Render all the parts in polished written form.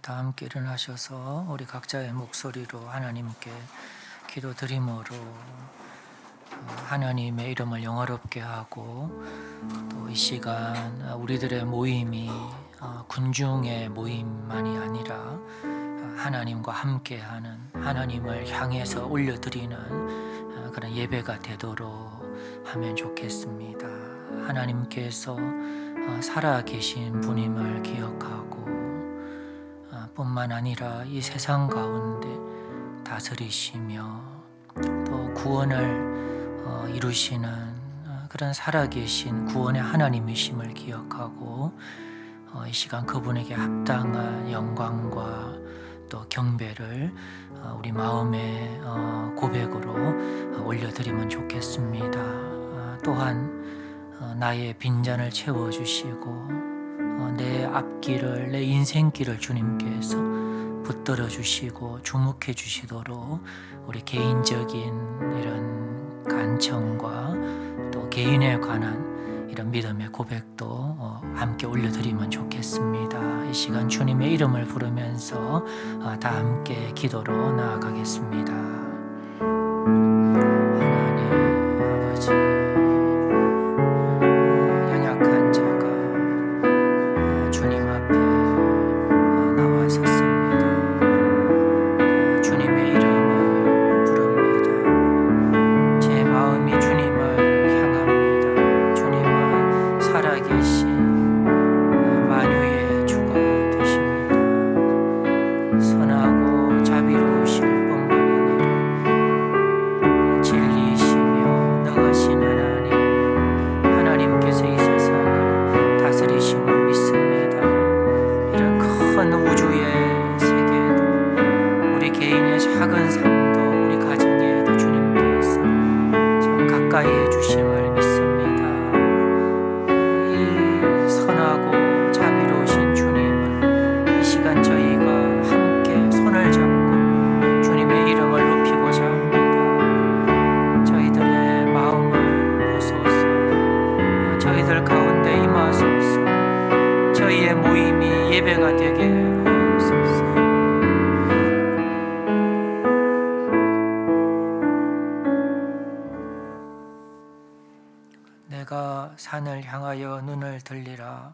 다 함께 일어나셔서 우리 각자의 목소리로 하나님께 기도드림으로 하나님의 이름을 영화롭게 하고, 또 이 시간 우리들의 모임이 군중의 모임만이 아니라 하나님과 함께하는, 하나님을 향해서 올려드리는 그런 예배가 되도록 하면 좋겠습니다. 하나님께서 살아계신 분임을 기억하고 뿐만 아니라 이 세상 가운데 다스리시며 또 구원을 이루시는 그런 살아계신 구원의 하나님이심을 기억하고 이 시간 그분에게 합당한 영광과 또 경배를 우리 마음의 고백으로 올려드리면 좋겠습니다. 또한 나의 빈잔을 채워주시고 내 앞길을, 내 인생길을 주님께서 붙들어 주시고 주목해 주시도록 우리 개인적인 이런 간청과 또 개인에 관한 이런 믿음의 고백도 함께 올려드리면 좋겠습니다. 이 시간 주님의 이름을 부르면서 다 함께 기도로 나아가겠습니다. 하나님 아버지, 연약한 자가 주님 앞에 나와 섰습니다. 주님의 이름을 부릅니다. 제 마음이 주님을 향합니다. 주님은 살아계신 만유의 주가 되십니다. 선하고 자비로우실 뿐만 아니라 진리이시며 능하신 하나님께서 이 세상을 다스리심을 믿습니다. 이런 큰 우주의 세계에도, 우리 개인의 작은 삶도, 우리 가정에도 주님께서 참 가까이 해주심을 믿습니다. 이 선하고 자비로우신 주님을 이 시간 저희가 함께 손을 잡고 주님의 이름을 높이고자 합니다. 저희들의 마음을 보소서. 저희들 가운데 임하소서. 저희의 모임이 예배가 되게 하옵소서. 내가 산을 향하여 눈을 들리라.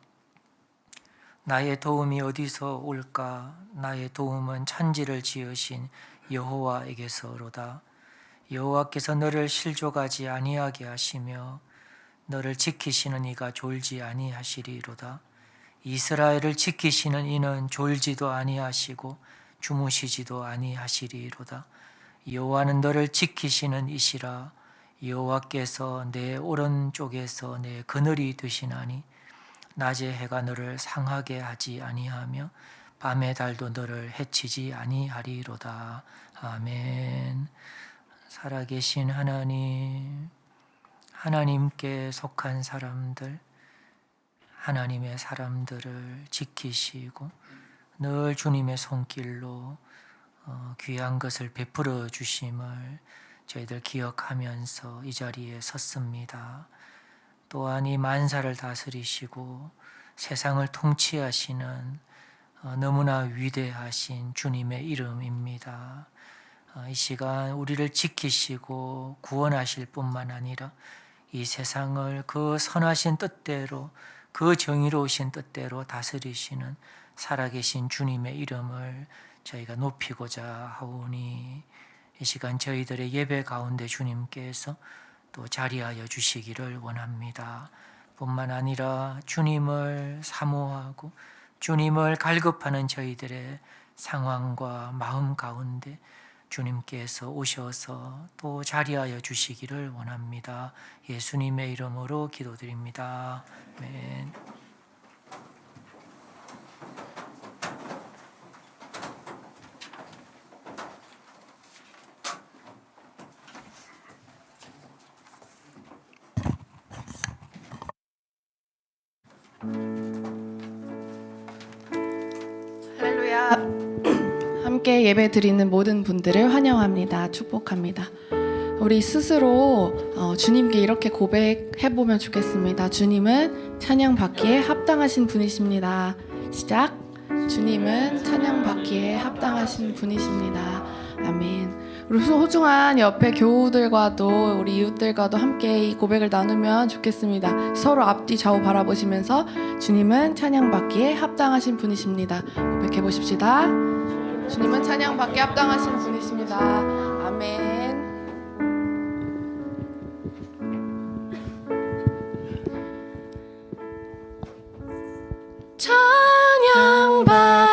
나의 도움이 어디서 올까? 나의 도움은 천지를 지으신 여호와에게서로다. 여호와께서 너를 실족하지 아니하게 하시며 너를 지키시는 이가 졸지 아니하시리로다. 이스라엘을 지키시는 이는 졸지도 아니하시고 주무시지도 아니하시리로다. 여호와는 너를 지키시는 이시라. 여호와께서 내 오른쪽에서 내 그늘이 되시나니 낮에 해가 너를 상하게 하지 아니하며 밤의 달도 너를 해치지 아니하리로다. 아멘. 살아계신 하나님, 하나님께 속한 사람들, 하나님의 사람들을 지키시고 늘 주님의 손길로 귀한 것을 베풀어 주심을 저희들 기억하면서 이 자리에 섰습니다. 또한 이 만사를 다스리시고 세상을 통치하시는 너무나 위대하신 주님의 이름입니다. 이 시간 우리를 지키시고 구원하실 뿐만 아니라 이 세상을 그 선하신 뜻대로, 그 정의로우신 뜻대로 다스리시는 살아계신 주님의 이름을 저희가 높이고자 하오니, 이 시간 저희들의 예배 가운데 주님께서 또 자리하여 주시기를 원합니다. 뿐만 아니라 주님을 사모하고 주님을 갈급하는 저희들의 상황과 마음 가운데 주님께서 오셔서 또 자리하여 주시기를 원합니다. 예수님의 이름으로 기도드립니다. 아멘. 할렐루야. 함께 예배 드리는 모든 분들을 환영합니다. 축복합니다. 우리 스스로 주님께 이렇게 고백해보면 좋겠습니다. 주님은 찬양받기에 합당하신 분이십니다. 시작. 주님은 찬양받기에 합당하신 분이십니다. 아멘. 우리 소중한 옆에 교우들과도 우리 이웃들과도 함께 이 고백을 나누면 좋겠습니다. 서로 앞뒤 좌우 바라보시면서 주님은 찬양받기에 합당하신 분이십니다. 고백해 보십시다. 주님은 찬양받기에 합당하신 분이십니다. 아멘.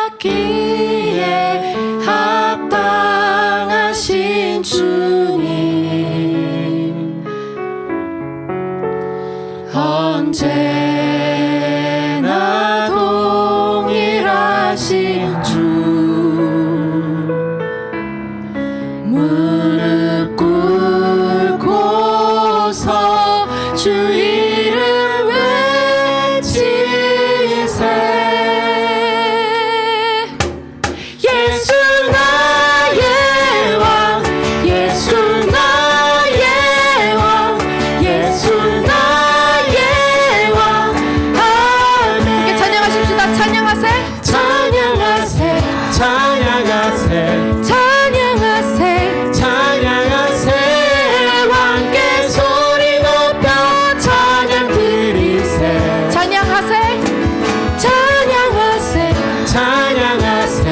찬양받기에 합당하신 주님, 언제나 동일하신 주, 무릎 꿇고서 주 이름 외치세. 예수 나의 왕, 예수 나의 왕, 예수 나의 왕. 아멘. 함께 찬양하십시다. 찬양하세, 찬양하세, 찬양하세, 찬양하세, 찬양하세. 왕께 소리 높여 찬양 드리세. 찬양하세, 찬양하세, 찬양하세,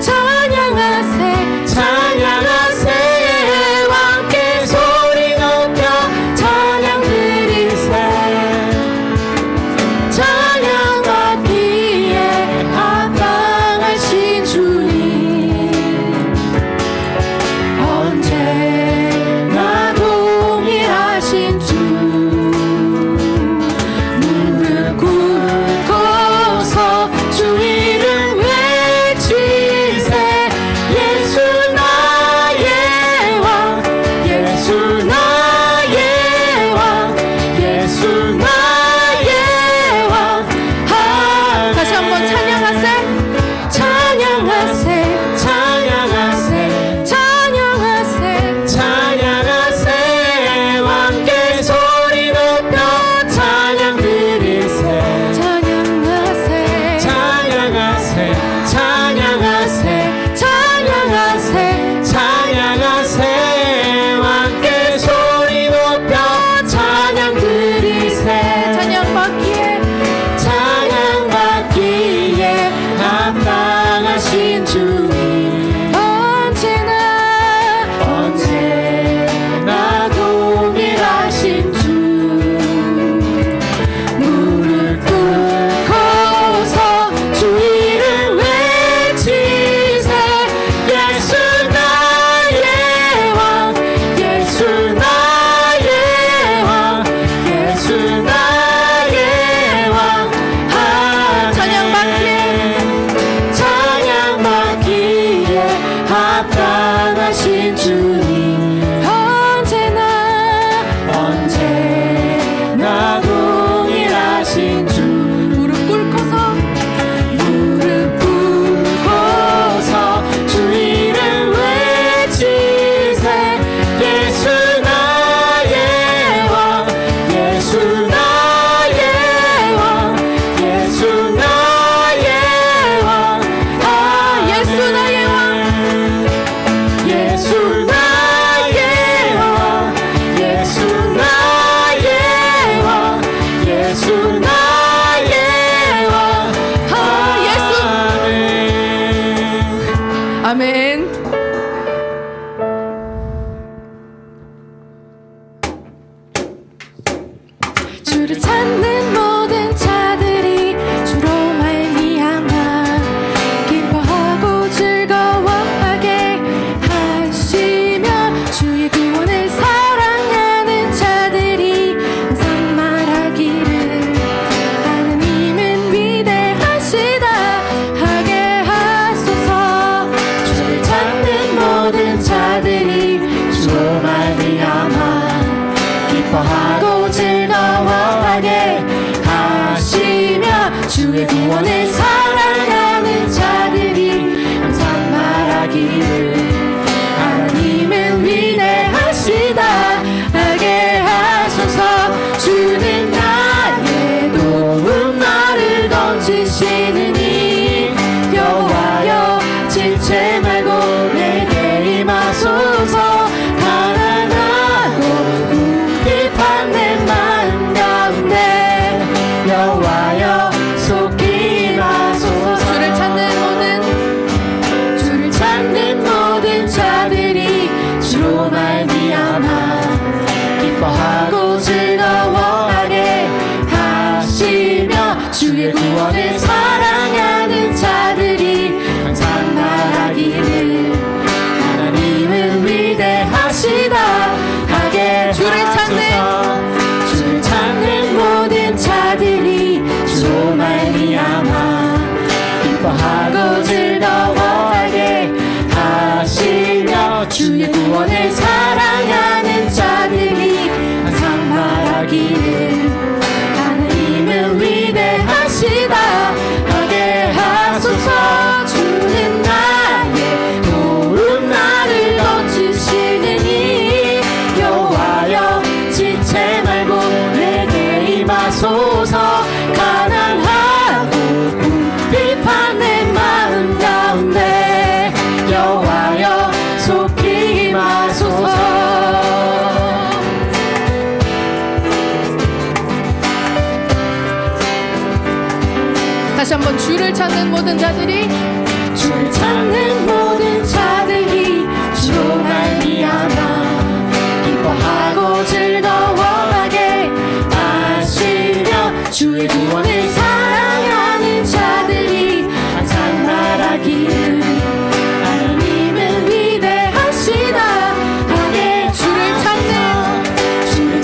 찬양하세, 찬양하세. 왕께 소리 높여 찬양 드리세. 찬양받기에 합당하신 주님, 언제나 동일하신 주, 무릎 꿇고서 주 이름 외치세. 예수 나의 왕, 예수 나의 왕, 예수 나의 왕. 다시 한번 찬양하세, 찬양하세, 찬양하세, 찬양하세, 찬양하세. 왕께 소리 높여 찬양 드리세. 찬양하세, 찬양하세, 찬양하세, 찬양하세, 찬양하세. 왕께 소리 높여 찬양 드리세. 찬양받기에, 찬양받기에 합당하신 주님, 언제나 동일하신 주, 무릎 꿇고서 주 이름 외치세. 예수 나의 왕, 예수 나의 왕, 예수 나의 왕. 찬양받기에, 찬양받기에 합당하신 주님, 언제나 동일하신 주, 무릎 꿇고서, 무릎 꿇고서 주 이름 외치세. 예수 나의 왕, 예수 나의 왕, 예수 나의 왕. 예수 나의 왕, 예수 나의 왕, 예수 나의 왕, 예수 나의 왕. 예수. 아멘. 주를 찾는 모든 자들이 주로 말미암아 기뻐하고 즐거워하게 하시며, 주의 구원을 사랑하는 자들이 항상 말하기를 하나님은 위대하시다 하게 하소서. 주를 찾는 모든 자들이 주로 말미암아 기뻐하고 즐거워하게 하시며, 주의 구원을 사랑하는 자들이 항상 말하기를 하나님은 위대하시다 하게 하소서. 주는 나의 도움, 나를 던지시는 이 여호와 여호와여 속히 임하소서. 주를 찾는 모든 자들이 주로 말미암아 기뻐하고 즐거워하게 하시며 주의 구원을 사랑하는 자들이 항상 말하기를 하나님은 위대하시다 하게 주를 찾는 모든 자들이 주로 말미암아 기뻐하고 즐거워하게 하시며 주의 구원을 사랑하는 자들이 항상 말하기를 하나님은 위대하시다 하게 하소서. 주는 나의 도움 나를 거치시느니 여호와여 지체 말고 내게 임하소서. 가난하고 비판 내 마음 가운데 여호와여 속히 임하소서. 다시 한번 주를 찾는 모든 자들이 주를 찾는 모든 자들이 주로 말미암아 기뻐하고 즐거워하게 하시며 주의 구원을 사랑하는 자들이 항상 말하기를 하나님은 위대하시다 하게 주를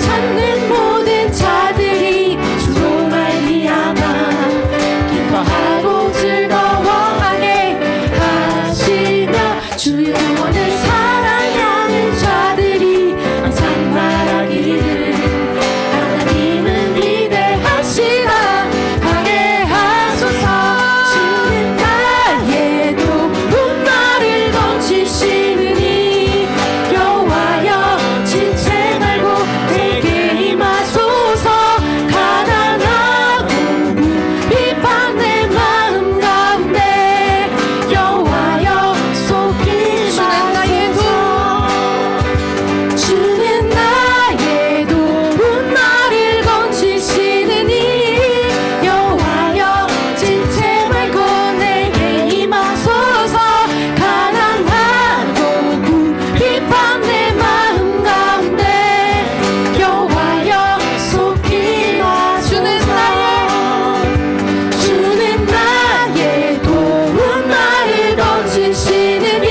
찾는 모든 자들이 주로 말미암아 기뻐하고 즐거워하게 하시며 주의 구원을 사랑하는 자들이 항상 말하기를 하나님은 위대하시다 하게 하소서. 주는 나의 도움 나를 거치시느니 여호와여 지체 말고 내게 임하소서. 가난하고 비판 내 마음 가운데 여호와여 속히 임하소서. 주는 나의 도움 나를 거치시느니 여호와여 지체 말고 내게 임하소서. 가난하고 비판 내 마음 가운데 여호와여 속히 임하소서. 주는 나의 도움 나를 거치시느니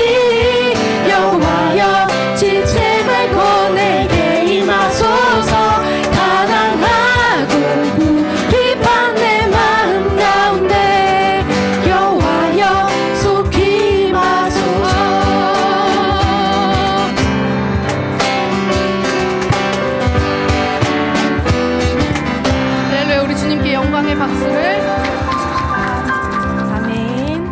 여호와여 지체 말고 내게 임하소서. 가난하고 비판 내 마음 가운데 여호와여 속히 임하소서. 할렐루야. 우리 주님께 영광의 박수를. 아멘.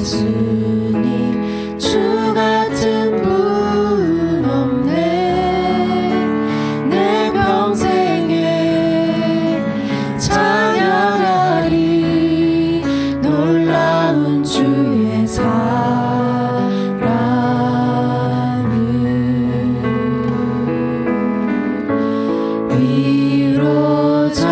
예수님 주 같은 분 없네 내 평생에 찬양하리 놀라운 주의 사랑을 위로자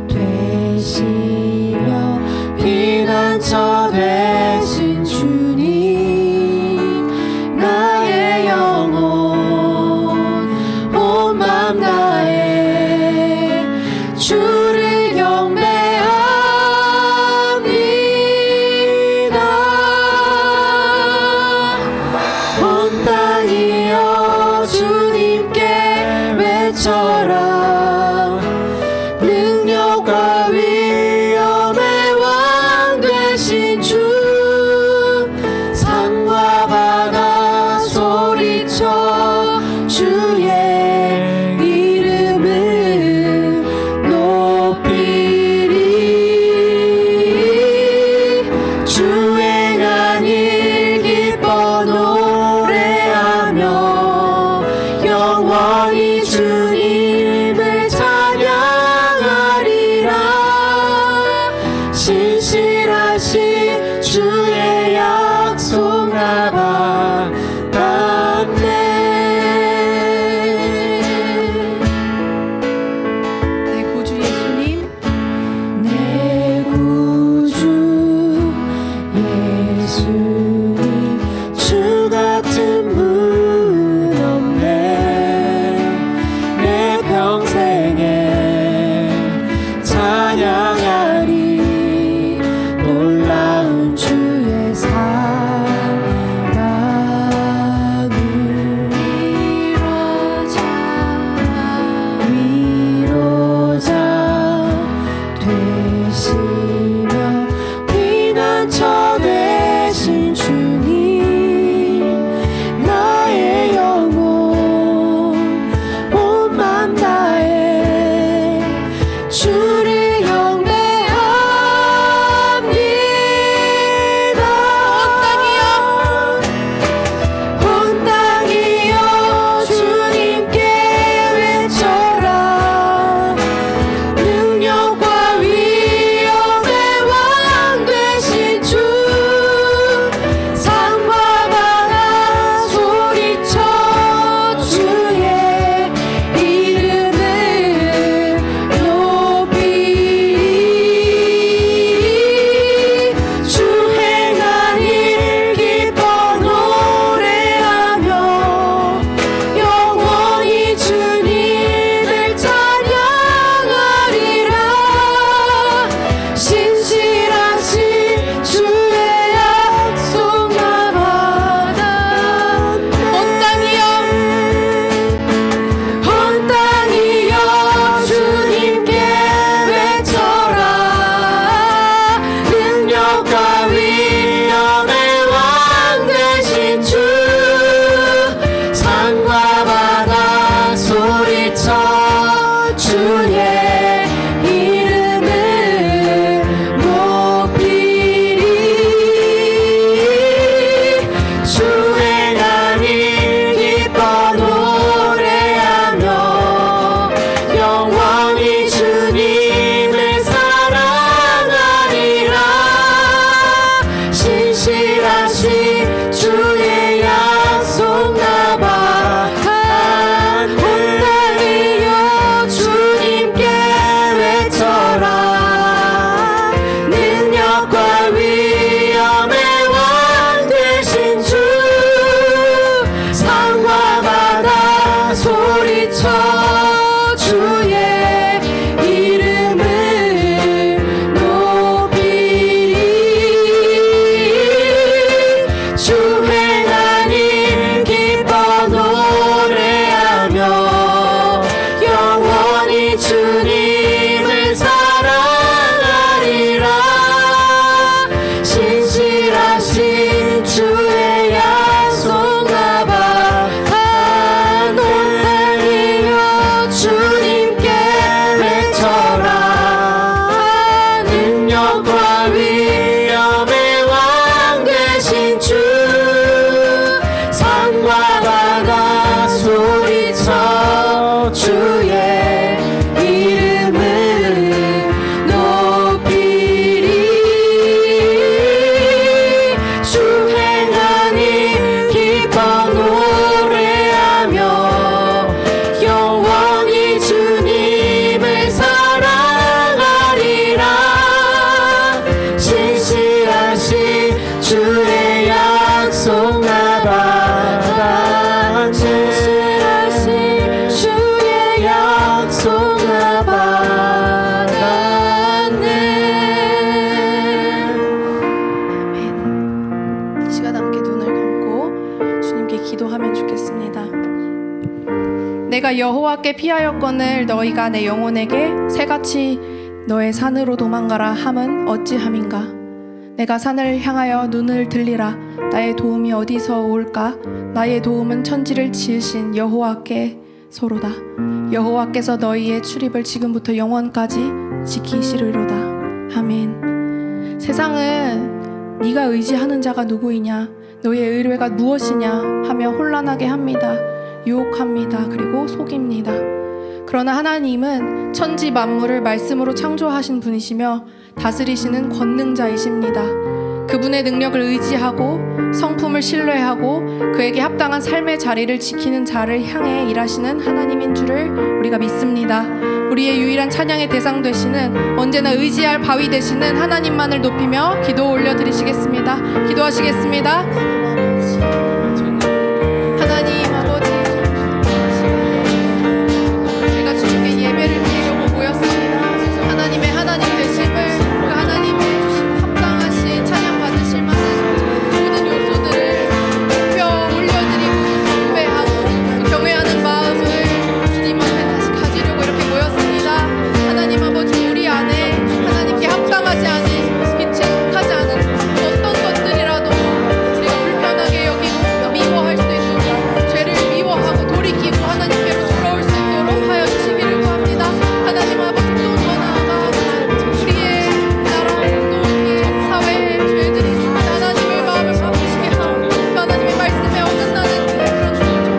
되시며 피난처 되신 주님 나의 영혼 온 맘 다해 주를 경배합니다 온 땅이여 주님께 외쳐라 능력과 위엄의 왕 되신 주 산과 바다 소리쳐 주의 이름을 높이리 주 행한 일 기뻐 노래하며 영원히 주님을 찬양하리라 신실하신 주의 약속 나 받았네 내 구주 예수님 내 구주 예수님 주 같은 분 없네 내 평생에 찬양하리 놀라운 주의 사랑을 위로자 되시며 피난처 되신 내가 여호와께 피하였거늘 너희가 내 영혼에게 새같이 너의 산으로 도망가라 함은 어찌함인가. 내가 산을 향하여 눈을 들리라. 나의 도움이 어디서 올까. 나의 도움은 천지를 지으신 여호와께서로다. 여호와께서 너희의 출입을 지금부터 영원까지 지키시리로다. 아멘. 세상은 네가 의지하는 자가 누구이냐, 너의 의뢰가 무엇이냐 하며 혼란하게 합니다. 유혹합니다. 그리고 속입니다. 그러나 하나님은 천지 만물을 말씀으로 창조하신 분이시며 다스리시는 권능자이십니다. 그분의 능력을 의지하고 성품을 신뢰하고 그에게 합당한 삶의 자리를 지키는 자를 향해 일하시는 하나님인 줄을 우리가 믿습니다. 우리의 유일한 찬양의 대상 되시는, 언제나 의지할 바위 되시는 하나님만을 높이며 기도 올려드리시겠습니다. 기도하시겠습니다. 하나님 아버지, 우리가 주님께 예배를 드리려고 모였습니다. 하나님의 하나님 되심을, 그 하나님의 합당하신 찬양 받으실 만한 모든 요소들을 높여 올려드리고 경배하고 경외하는 마음을 주님 앞에 다시 가지려고 이렇게 모였습니다. 하나님 아버지, 우리 안에 하나님께 합당하지 않은, 빛에 속하지 않은 어떤 것들이라도 우리가 불편하게 여기고 미워할 수 있도록, 죄를 미워하고 돌이키고 하나님께로 돌아올 수 있도록 하여 주시기를 구합니다. 하나님 아버지, 또 더 나아가 우리의 나라 또 우리의 사회에 죄들이 있습니다. 하나님의 마음을 바꾸시게 하고 하나님의 말씀에 어긋나는 그런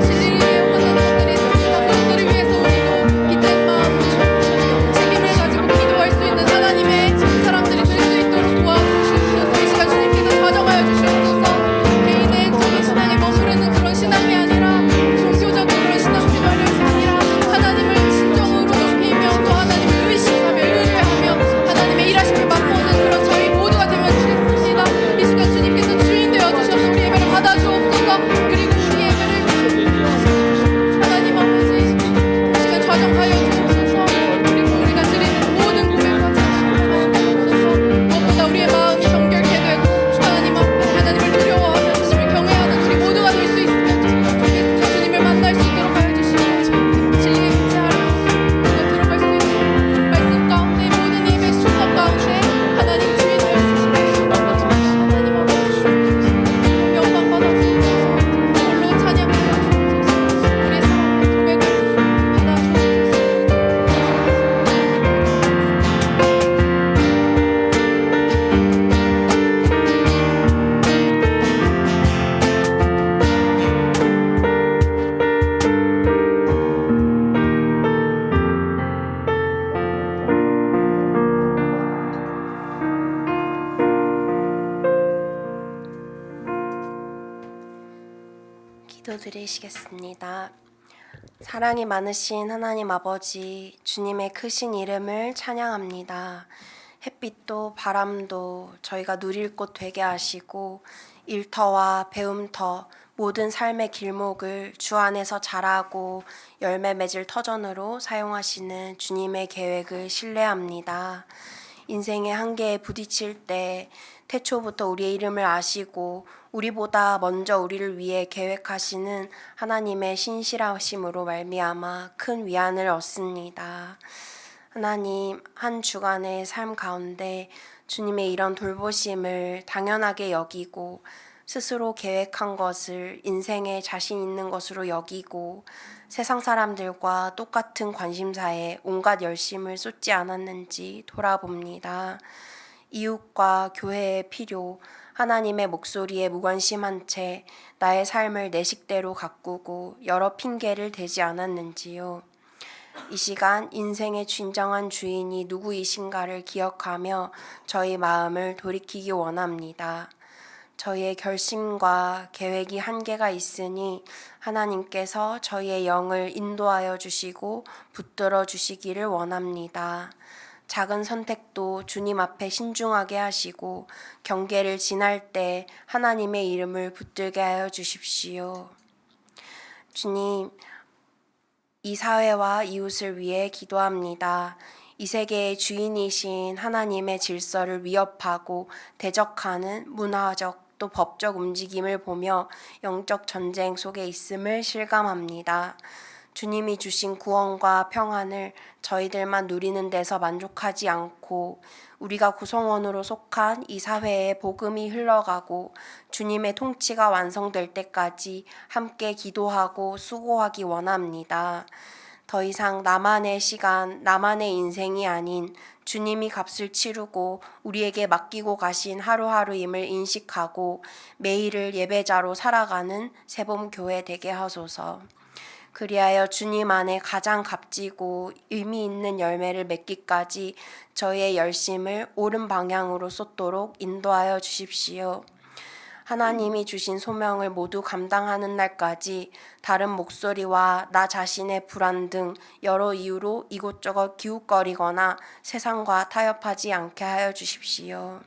진리에 어긋나는 것들이 있습니다. 그것들을 위해서 우리도 기쁜 마음으로 책임을 가지고 기도할 수 있는 하나님의 사람들이 될 수 있도록 도와주시옵소서. 이 시간 주님께서 가정하여 주시옵소서. 개인의 적인 신앙에 머무르는 그런 신앙이 아니라 종교적인 그런 신앙들이 아니라 하나님을 진정으로 높이며 또 하나님을 의식하며 의뢰하며 하나님의 일하심을 맛보는 그런 저희 모두가 되면 주겠습니다. 이 시간 주님께서 주인 되어주셔서 우리 예배를 받아주옵소서. 그리고 우리 예배를 하나님 아버지 이 시간 좌정하여 주옵소서. 그리고 우리가 드리는 모든 고백과 찬양을 주옵소서. 무엇보다 우리의 마음이 정결케 되고 하나님 앞에 하나님을 두려워하며 주님을 경외하는 우리 모두가 될 수 있으면 좋겠습니다. 주님을 만날 수 있도록 하여 주시고 진리의 빛하여 우리가 들어갈 수 있도록 말씀 가운데 모든 예배 순서 가운데 하나님 주인 되어 주시고 하나님 아버지 영광 받아 주옵소서. 홀로 찬양하여 주옵소서. 우리의 사랑의 고백을 받아 주옵소서. 기도드리시겠습니다. 사랑이 많으신 하나님 아버지, 주님의 크신 이름을 찬양합니다. 햇빛도 바람도 저희가 누릴 곳 되게 하시고 일터와 배움터 모든 삶의 길목을 주 안에서 자라고 열매 맺을 터전으로 사용하시는 주님의 계획을 신뢰합니다. 인생의 한계에 부딪힐 때 태초부터 우리의 이름을 아시고 우리보다 먼저 우리를 위해 계획하시는 하나님의 신실하심으로 말미암아 큰 위안을 얻습니다. 하나님, 한 주간의 삶 가운데 주님의 이런 돌보심을 당연하게 여기고 스스로 계획한 것을 인생에 자신 있는 것으로 여기고 세상 사람들과 똑같은 관심사에 온갖 열심을 쏟지 않았는지 돌아봅니다. 이웃과 교회의 필요, 하나님의 목소리에 무관심한 채 나의 삶을 내 식대로 가꾸고 여러 핑계를 대지 않았는지요. 이 시간 인생의 진정한 주인이 누구이신가를 기억하며 저희 마음을 돌이키기 원합니다. 저희의 결심과 계획이 한계가 있으니 하나님께서 저희의 영을 인도하여 주시고 붙들어 주시기를 원합니다. 작은 선택도 주님 앞에 신중하게 하시고 경계를 지날 때 하나님의 이름을 붙들게 하여 주십시오. 주님, 이 사회와 이웃을 위해 기도합니다. 이 세계의 주인이신 하나님의 질서를 위협하고 대적하는 문화적 또 법적 움직임을 보며 영적 전쟁 속에 있음을 실감합니다. 주님이 주신 구원과 평안을 저희들만 누리는 데서 만족하지 않고 우리가 구성원으로 속한 이 사회에 복음이 흘러가고 주님의 통치가 완성될 때까지 함께 기도하고 수고하기 원합니다. 더 이상 나만의 시간, 나만의 인생이 아닌 주님이 값을 치르고 우리에게 맡기고 가신 하루하루임을 인식하고 매일을 예배자로 살아가는 새봄교회 되게 하소서. 그리하여 주님 안에 가장 값지고 의미 있는 열매를 맺기까지 저희의 열심을 옳은 방향으로 쏟도록 인도하여 주십시오. 하나님이 주신 소명을 모두 감당하는 날까지 다른 목소리와 나 자신의 불안 등 여러 이유로 이곳저곳 기웃거리거나 세상과 타협하지 않게 하여 주십시오.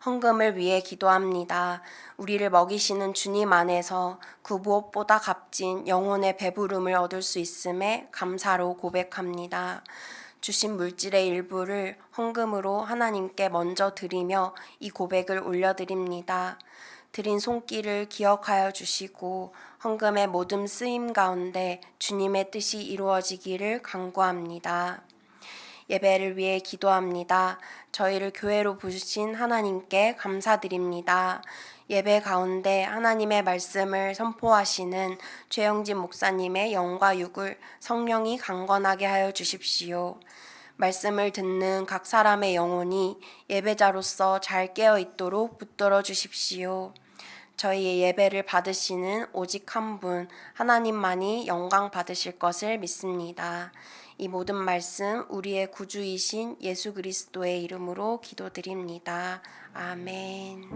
헌금을 위해 기도합니다. 우리를 먹이시는 주님 안에서 그 무엇보다 값진 영혼의 배부름을 얻을 수 있음에 감사로 고백합니다. 주신 물질의 일부를 헌금으로 하나님께 먼저 드리며 이 고백을 올려드립니다. 드린 손길을 기억하여 주시고 헌금의 모든 쓰임 가운데 주님의 뜻이 이루어지기를 간구합니다. 예배를 위해 기도합니다. 저희를 교회로 부르신 하나님께 감사드립니다. 예배 가운데 하나님의 말씀을 선포하시는 최영진 목사님의 영과 육을 성령이 강건하게 하여 주십시오. 말씀을 듣는 각 사람의 영혼이 예배자로서 잘 깨어 있도록 붙들어 주십시오. 저희의 예배를 받으시는 오직 한 분, 하나님만이 영광 받으실 것을 믿습니다. 이 모든 말씀 우리의 구주이신 예수 그리스도의 이름으로 기도드립니다. 아멘.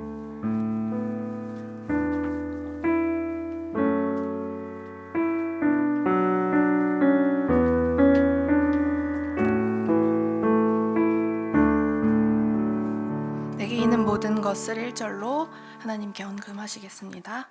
내게 있는 모든 것을 1절로 하나님께 헌금하시겠습니다.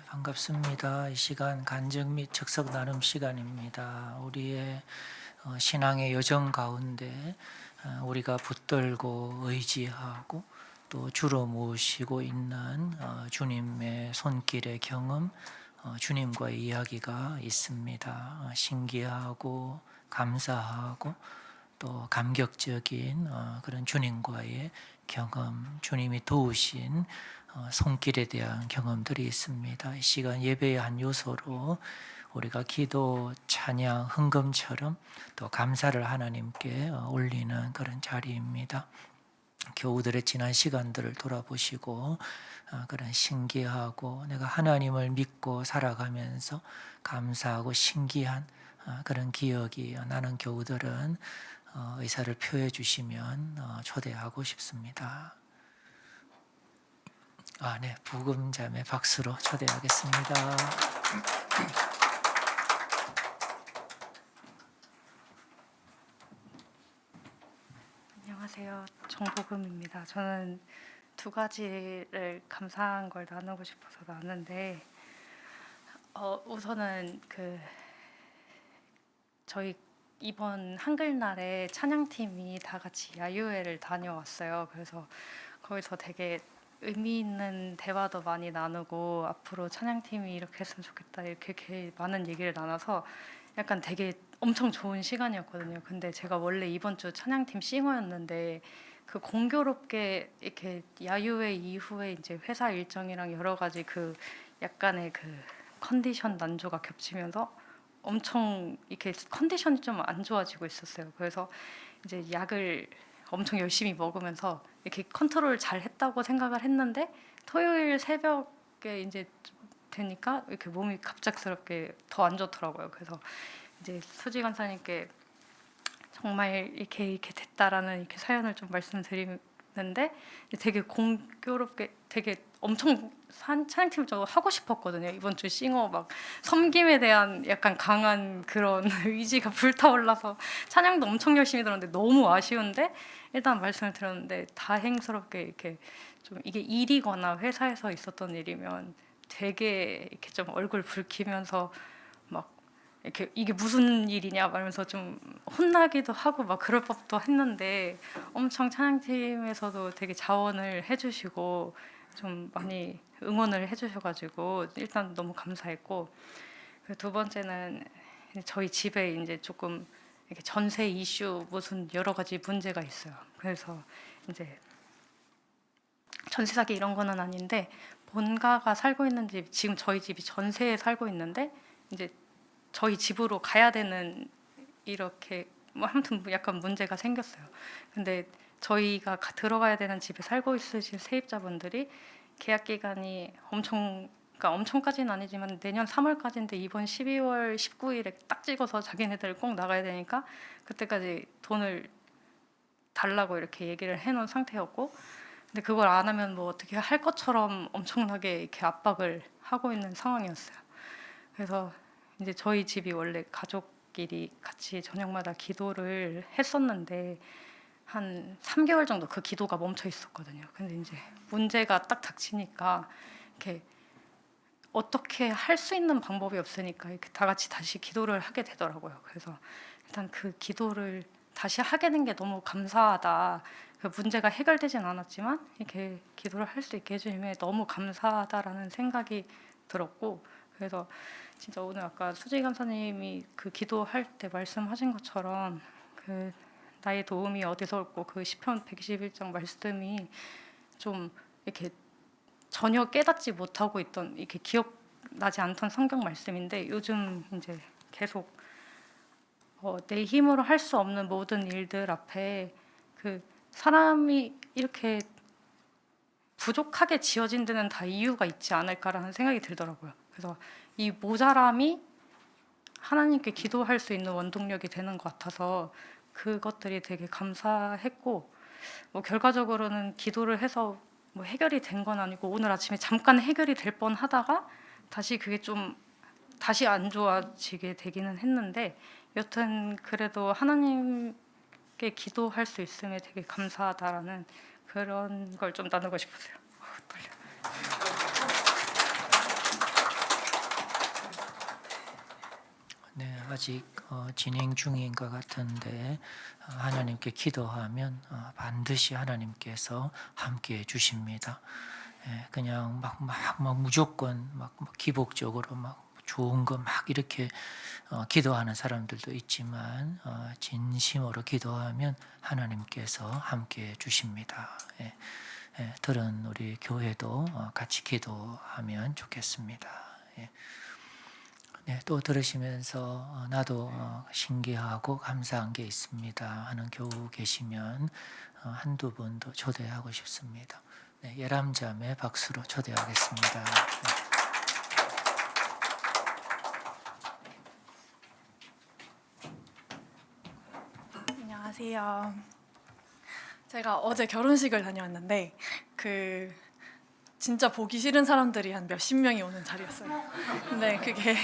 반갑습니다. 이 시간 간증 및 즉석 나눔 시간입니다. 우리의 신앙의 여정 가운데 우리가 붙들고 의지하고 또 주로 모시고 있는 주님의 손길의 경험, 주님과의 이야기가 있습니다. 신기하고 감사하고 또 감격적인 그런 주님과의 경험, 주님이 도우신 손길에 대한 경험들이 있습니다. 이 시간 예배의 한 요소로 우리가 기도, 찬양, 헌금처럼 또 감사를 하나님께 올리는 그런 자리입니다. 교우들의 지난 시간들을 돌아보시고 그런 신기하고 내가 하나님을 믿고 살아가면서 감사하고 신기한 그런 기억이 나는 교우들은 의사를 표해 주시면 초대하고 싶습니다. 네, 부금자매 박수로 초대하겠습니다. 안녕하세요. 정복음입니다. 저는 두 가지를 감사한 걸 나누고 싶어서 나누는데 우선은 저희 이번 한글날에 찬양팀이 다 같이 야유회를 다녀왔어요. 그래서 거기서 되게 의미 있는 대화도 많이 나누고 앞으로 찬양팀이 이렇게 했으면 좋겠다 이렇게 많은 얘기를 나눠서 약간 되게 엄청 좋은 시간이었거든요. 근데 제가 원래 이번 주 찬양팀 싱어였는데 그 공교롭게 이렇게 야유회 이후에 이제 회사 일정이랑 여러 가지 그 약간의 그 컨디션 난조가 겹치면서 엄청 이렇게 컨디션이 좀 안 좋아지고 있었어요. 그래서 이제 약을 엄청 열심히 먹으면서 이렇게 컨트롤 잘 했다고 생각을 했는데 토요일 새벽에 이제 되니까 이렇게 몸이 갑작스럽게 더 안 좋더라고요. 그래서 이제 수지 간사님께 정말 이렇게 됐다라는 이렇게 사연을 좀 말씀드리는데 되게 공교롭게 되게 엄청 찬양팀을 저 하고 싶었거든요. 이번 주 싱어 막 섬김에 대한 약간 강한 그런 의지가 불타올라서 찬양도 엄청 열심히 들었는데 너무 아쉬운데 일단 말씀을 드렸는데 다행스럽게 이렇게 좀 이게 일이거나 회사에서 있었던 일이면 되게 이렇게 좀 얼굴 붉히면서 막 이렇게 이게 무슨 일이냐 말면서 좀 혼나기도 하고 막 그럴 법도 했는데 엄청 찬양팀에서도 되게 자원을 해주시고 좀 많이 응원을 해주셔가지고 일단 너무 감사했고 그 두 번째는 저희 집에 이제 조금 이렇게 전세 이슈 무슨 여러 가지 문제가 있어요. 그래서 이제 전세 사기 이런 거는 아닌데 본가가 살고 있는 집 지금 저희 집이 전세에 살고 있는데 이제 저희 집으로 가야 되는 이렇게 뭐 아무튼 약간 문제가 생겼어요. 근데 저희가 들어가야 되는 집에 살고 있으신 세입자분들이 계약 기간이 그러니까 엄청까지는 아니지만 내년 3월까지인데 이번 12월 19일에 딱 찍어서 자기네들 꼭 나가야 되니까 그때까지 돈을 달라고 이렇게 얘기를 해놓은 상태였고 근데 그걸 안 하면 뭐 어떻게 할 것처럼 엄청나게 이렇게 압박을 하고 있는 상황이었어요. 그래서 이제 저희 집이 원래 가족끼리 같이 저녁마다 기도를 했었는데 한 3개월 정도 그 기도가 멈춰 있었거든요. 근데 이제 문제가 딱 닥치니까 이렇게 어떻게 할 수 있는 방법이 없으니까 이렇게 다 같이 다시 기도를 하게 되더라고요. 그래서 일단 그 기도를 다시 하게 된 게 너무 감사하다. 그 문제가 해결되진 않았지만 이렇게 기도를 할 수 있게 해주님에 너무 감사하다라는 생각이 들었고 그래서 진짜 오늘 아까 수지 감사님이 그 기도할 때 말씀하신 것처럼 그 나의 도움이 어디서 올고 그 시편 121장 말씀이 좀 이렇게 전혀 깨닫지 못하고 있던 이렇게 기억나지 않던 성경 말씀인데 요즘 이제 계속 내 힘으로 할 수 없는 모든 일들 앞에 그 사람이 이렇게 부족하게 지어진 데는 다 이유가 있지 않을까라는 생각이 들더라고요. 그래서 이 모자람이 하나님께 기도할 수 있는 원동력이 되는 것 같아서 그것들이 되게 감사했고 뭐 결과적으로는 기도를 해서 뭐 해결이 된 건 아니고 오늘 아침에 잠깐 해결이 될 뻔하다가 다시 그게 좀 다시 안 좋아지게 되기는 했는데 여튼 그래도 하나님께 기도할 수 있음에 되게 감사하다라는 그런 걸 좀 나누고 싶었어요. 떨려. 네, 아직 진행 중인 것 같은데 하나님께 기도하면 반드시 하나님께서 함께해 주십니다. 예, 그냥 막 무조건 막 기복적으로 막 좋은 거 막 이렇게 기도하는 사람들도 있지만 진심으로 기도하면 하나님께서 함께해 주십니다. 예, 예, 들은 우리 교회도 같이 기도하면 좋겠습니다. 예. 네, 또 들으시면서 나도 신기하고 감사한 게 있습니다 하는 교우 계시면 한두 분 더 초대하고 싶습니다. 네, 예람자매 박수로 초대하겠습니다. 안녕하세요. 제가 어제 결혼식을 다녀왔는데 진짜 보기 싫은 사람들이 한 몇십 명이 오는 자리였어요. 근데 그게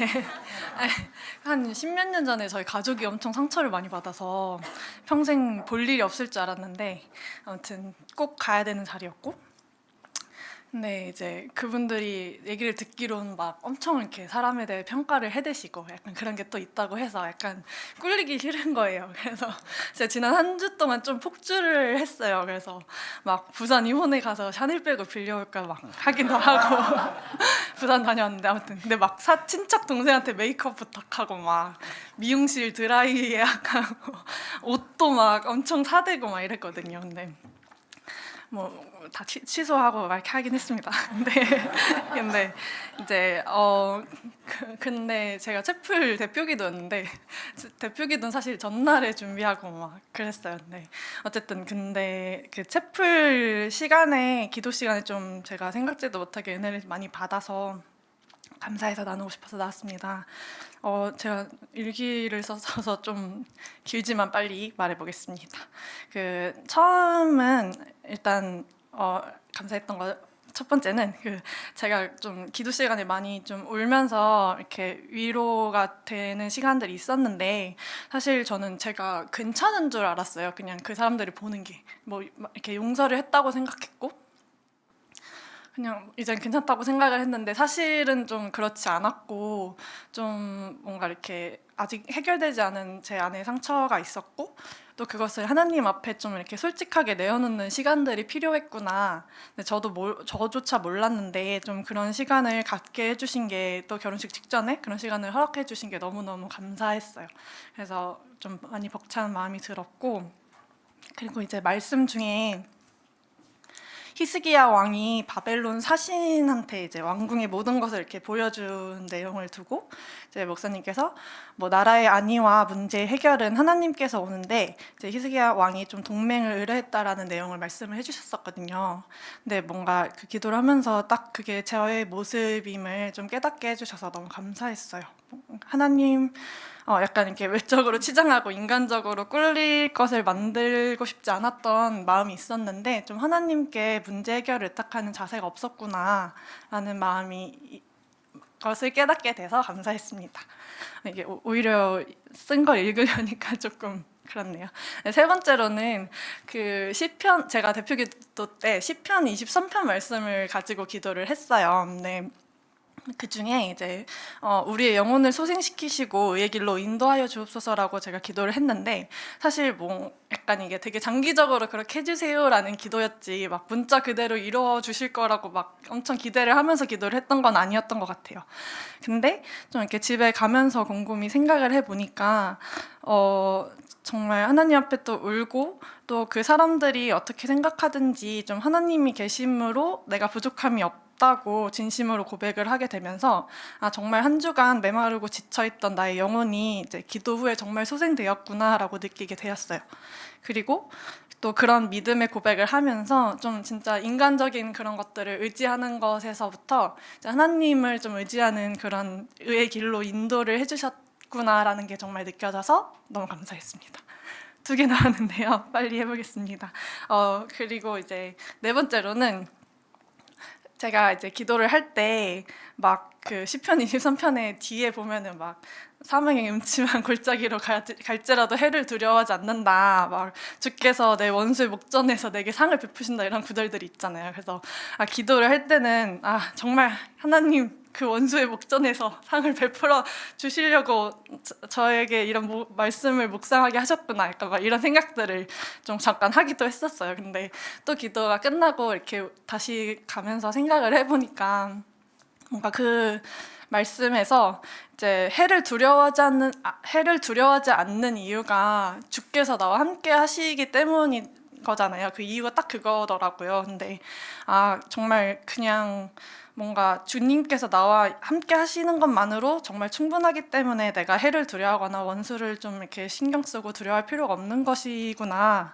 한 십몇 년 전에 저희 가족이 엄청 상처를 많이 받아서 평생 볼 일이 없을 줄 알았는데 아무튼 꼭 가야 되는 자리였고 근데 이제 그분들이 얘기를 듣기로는 막 엄청 이렇게 사람에 대해 평가를 해대시고 약간 그런 게 또 있다고 해서 약간 꿀리기 싫은 거예요. 그래서 제가 지난 한 주 동안 좀 폭주를 했어요. 그래서 막 부산 이혼에 가서 샤넬백을 빌려올까 막 하기도 하고 부산 다녔는데 아무튼 근데 막 친척 동생한테 메이크업 부탁하고 막 미용실 드라이 예약하고 옷도 막 엄청 사대고 막 이랬거든요. 근데 뭐 다 취소하고 막 이렇게 하긴 했습니다. 근데 이제 근데 제가 채플 대표기도였는데 대표기도는 사실 전날에 준비하고 막 그랬어요. 근데 어쨌든 근데 그 채플 시간에 기도 시간에 좀 제가 생각지도 못하게 은혜를 많이 받아서 감사해서 나누고 싶어서 나왔습니다. 제가 일기를 써서 좀 길지만 빨리 말해보겠습니다. 그 처음은 일단 감사했던 거 첫 번째는 제가 좀 기도 시간에 많이 좀 울면서 이렇게 위로가 되는 시간들이 있었는데 사실 저는 제가 괜찮은 줄 알았어요. 그냥 그 사람들이 보는 게 뭐 이렇게 용서를 했다고 생각했고 그냥 이젠 괜찮다고 생각을 했는데 사실은 좀 그렇지 않았고 좀 뭔가 이렇게 아직 해결되지 않은 제 안에 상처가 있었고 또 그것을 하나님 앞에 좀 이렇게 솔직하게 내어놓는 시간들이 필요했구나. 근데 저조차 몰랐는데 좀 그런 시간을 갖게 해주신 게 또 결혼식 직전에 그런 시간을 허락해 주신 게 너무너무 감사했어요. 그래서 좀 많이 벅찬 마음이 들었고 그리고 이제 말씀 중에 히스기야 왕이 바벨론 사신한테 이제 왕궁의 모든 것을 이렇게 보여준 내용을 두고 이제 목사님께서 뭐 나라의 안위와 문제의 해결은 하나님께서 오는데 이제 히스기야 왕이 좀 동맹을 의뢰했다라는 내용을 말씀을 해주셨었거든요. 근데 뭔가 그 기도를 하면서 딱 그게 저의 모습임을 좀 깨닫게 해주셔서 너무 감사했어요. 하나님 약간 이렇게 외적으로 치장하고 인간적으로 꿀릴 것을 만들고 싶지 않았던 마음이 있었는데 좀 하나님께 문제 해결을 의탁하는 자세가 없었구나라는 마음이 것을 깨닫게 돼서 감사했습니다. 이게 오히려 쓴 걸 읽으려니까 조금 그렇네요. 세 번째로는 그 시편 제가 대표기도 때 시편 23편 말씀을 가지고 기도를 했어요. 근데 그 중에 이제 우리의 영혼을 소생시키시고 의의 길로 인도하여 주옵소서라고 제가 기도를 했는데 사실 뭐 약간 이게 되게 장기적으로 그렇게 해주세요라는 기도였지 막 문자 그대로 이루어 주실 거라고 막 엄청 기대를 하면서 기도를 했던 건 아니었던 것 같아요. 근데 좀 이렇게 집에 가면서 곰곰이 생각을 해보니까 정말 하나님 앞에 또 울고 또 그 사람들이 어떻게 생각하든지 좀 하나님이 계심으로 내가 부족함이 없다고 진심으로 고백을 하게 되면서 정말 한 주간 메마르고 지쳐있던 나의 영혼이 이제 기도 후에 정말 소생되었구나라고 느끼게 되었어요. 그리고 또 그런 믿음의 고백을 하면서 좀 진짜 인간적인 그런 것들을 의지하는 것에서부터 이제 하나님을 좀 의지하는 그런 의의 길로 인도를 해주셨구나라는 게 정말 느껴져서 너무 감사했습니다. 2개 나왔는데요. 빨리 해보겠습니다. 그리고 이제 네 번째로는 제가 이제 기도를 할 때 막 그 시편 23편에 뒤에 보면은 막 사망의 음침한 골짜기로 갈지라도 해를 두려워하지 않는다. 막 주께서 내 원수의 목전에서 내게 상을 베푸신다 이런 구절들이 있잖아요. 그래서 기도를 할 때는 정말 하나님 그 원수의 목전에서 상을 베풀어 주시려고 저에게 이런 말씀을 묵상하게 하셨구나. 약간 막 이런 생각들을 좀 잠깐 하기도 했었어요. 근데 또 기도가 끝나고 이렇게 다시 가면서 생각을 해보니까 뭔가 그 말씀에서 이제 해를 두려워하지 않는 이유가 주께서 나와 함께 하시기 때문인 거잖아요. 그 이유가 딱 그거더라고요. 근데 정말 그냥 뭔가 주님께서 나와 함께 하시는 것만으로 정말 충분하기 때문에 내가 해를 두려워하거나 원수를 좀 이렇게 신경 쓰고 두려워할 필요가 없는 것이구나